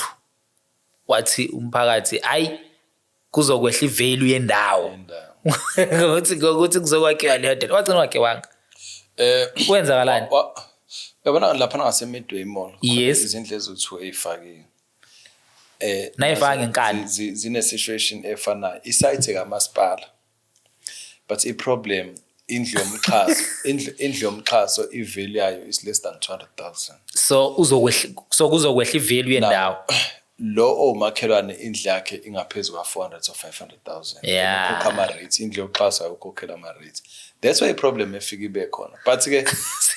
wathi umphakathi ayi kuzokwehla ivalue yendawo ukuthi kuzokwakhiwa le hotel wagcina wakhe wanga kwenzakalani Yabona lapha ngase Midway Mall. Yes. Izindlu ezu2 ezifakile. Nayifaka enkani. Zine situation efanayo. Isite kaMasipala. But i-problem indlu yomxhaso i-value yayo is less than 200,000. So kuzokwehla i-value yendawo. Lo omakhelwane indlu yakhe ingaphezulu ka400 or 500,000. Yeah. Ukhokha ama-rates, indlu yokuxhasa ukhokhela ama-rates. That's why i-problem efika ibe khona. But ke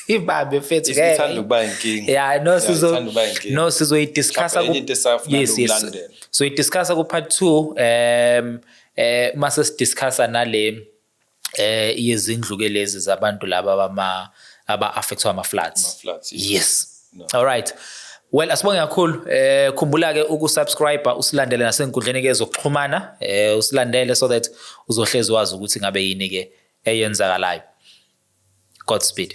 sibambe mfethu ke. Isithanda ukuba inkinga. Yeah, no sizoyidiscussa yes. So idiscussa ku part 2 mase sidiscussa nale yezindlu ke lezi zabantu laba aba-affectwa ama-floods. Yes. No. All right. Well, asibonge kakhulu. Khumbula ke ukusubscribe usilandele nasenkundleni ke zokuxhumana, usilandele so that uzohlezi wazi ukuthi ngabe yini ke eyenzakalayo. Godspeed.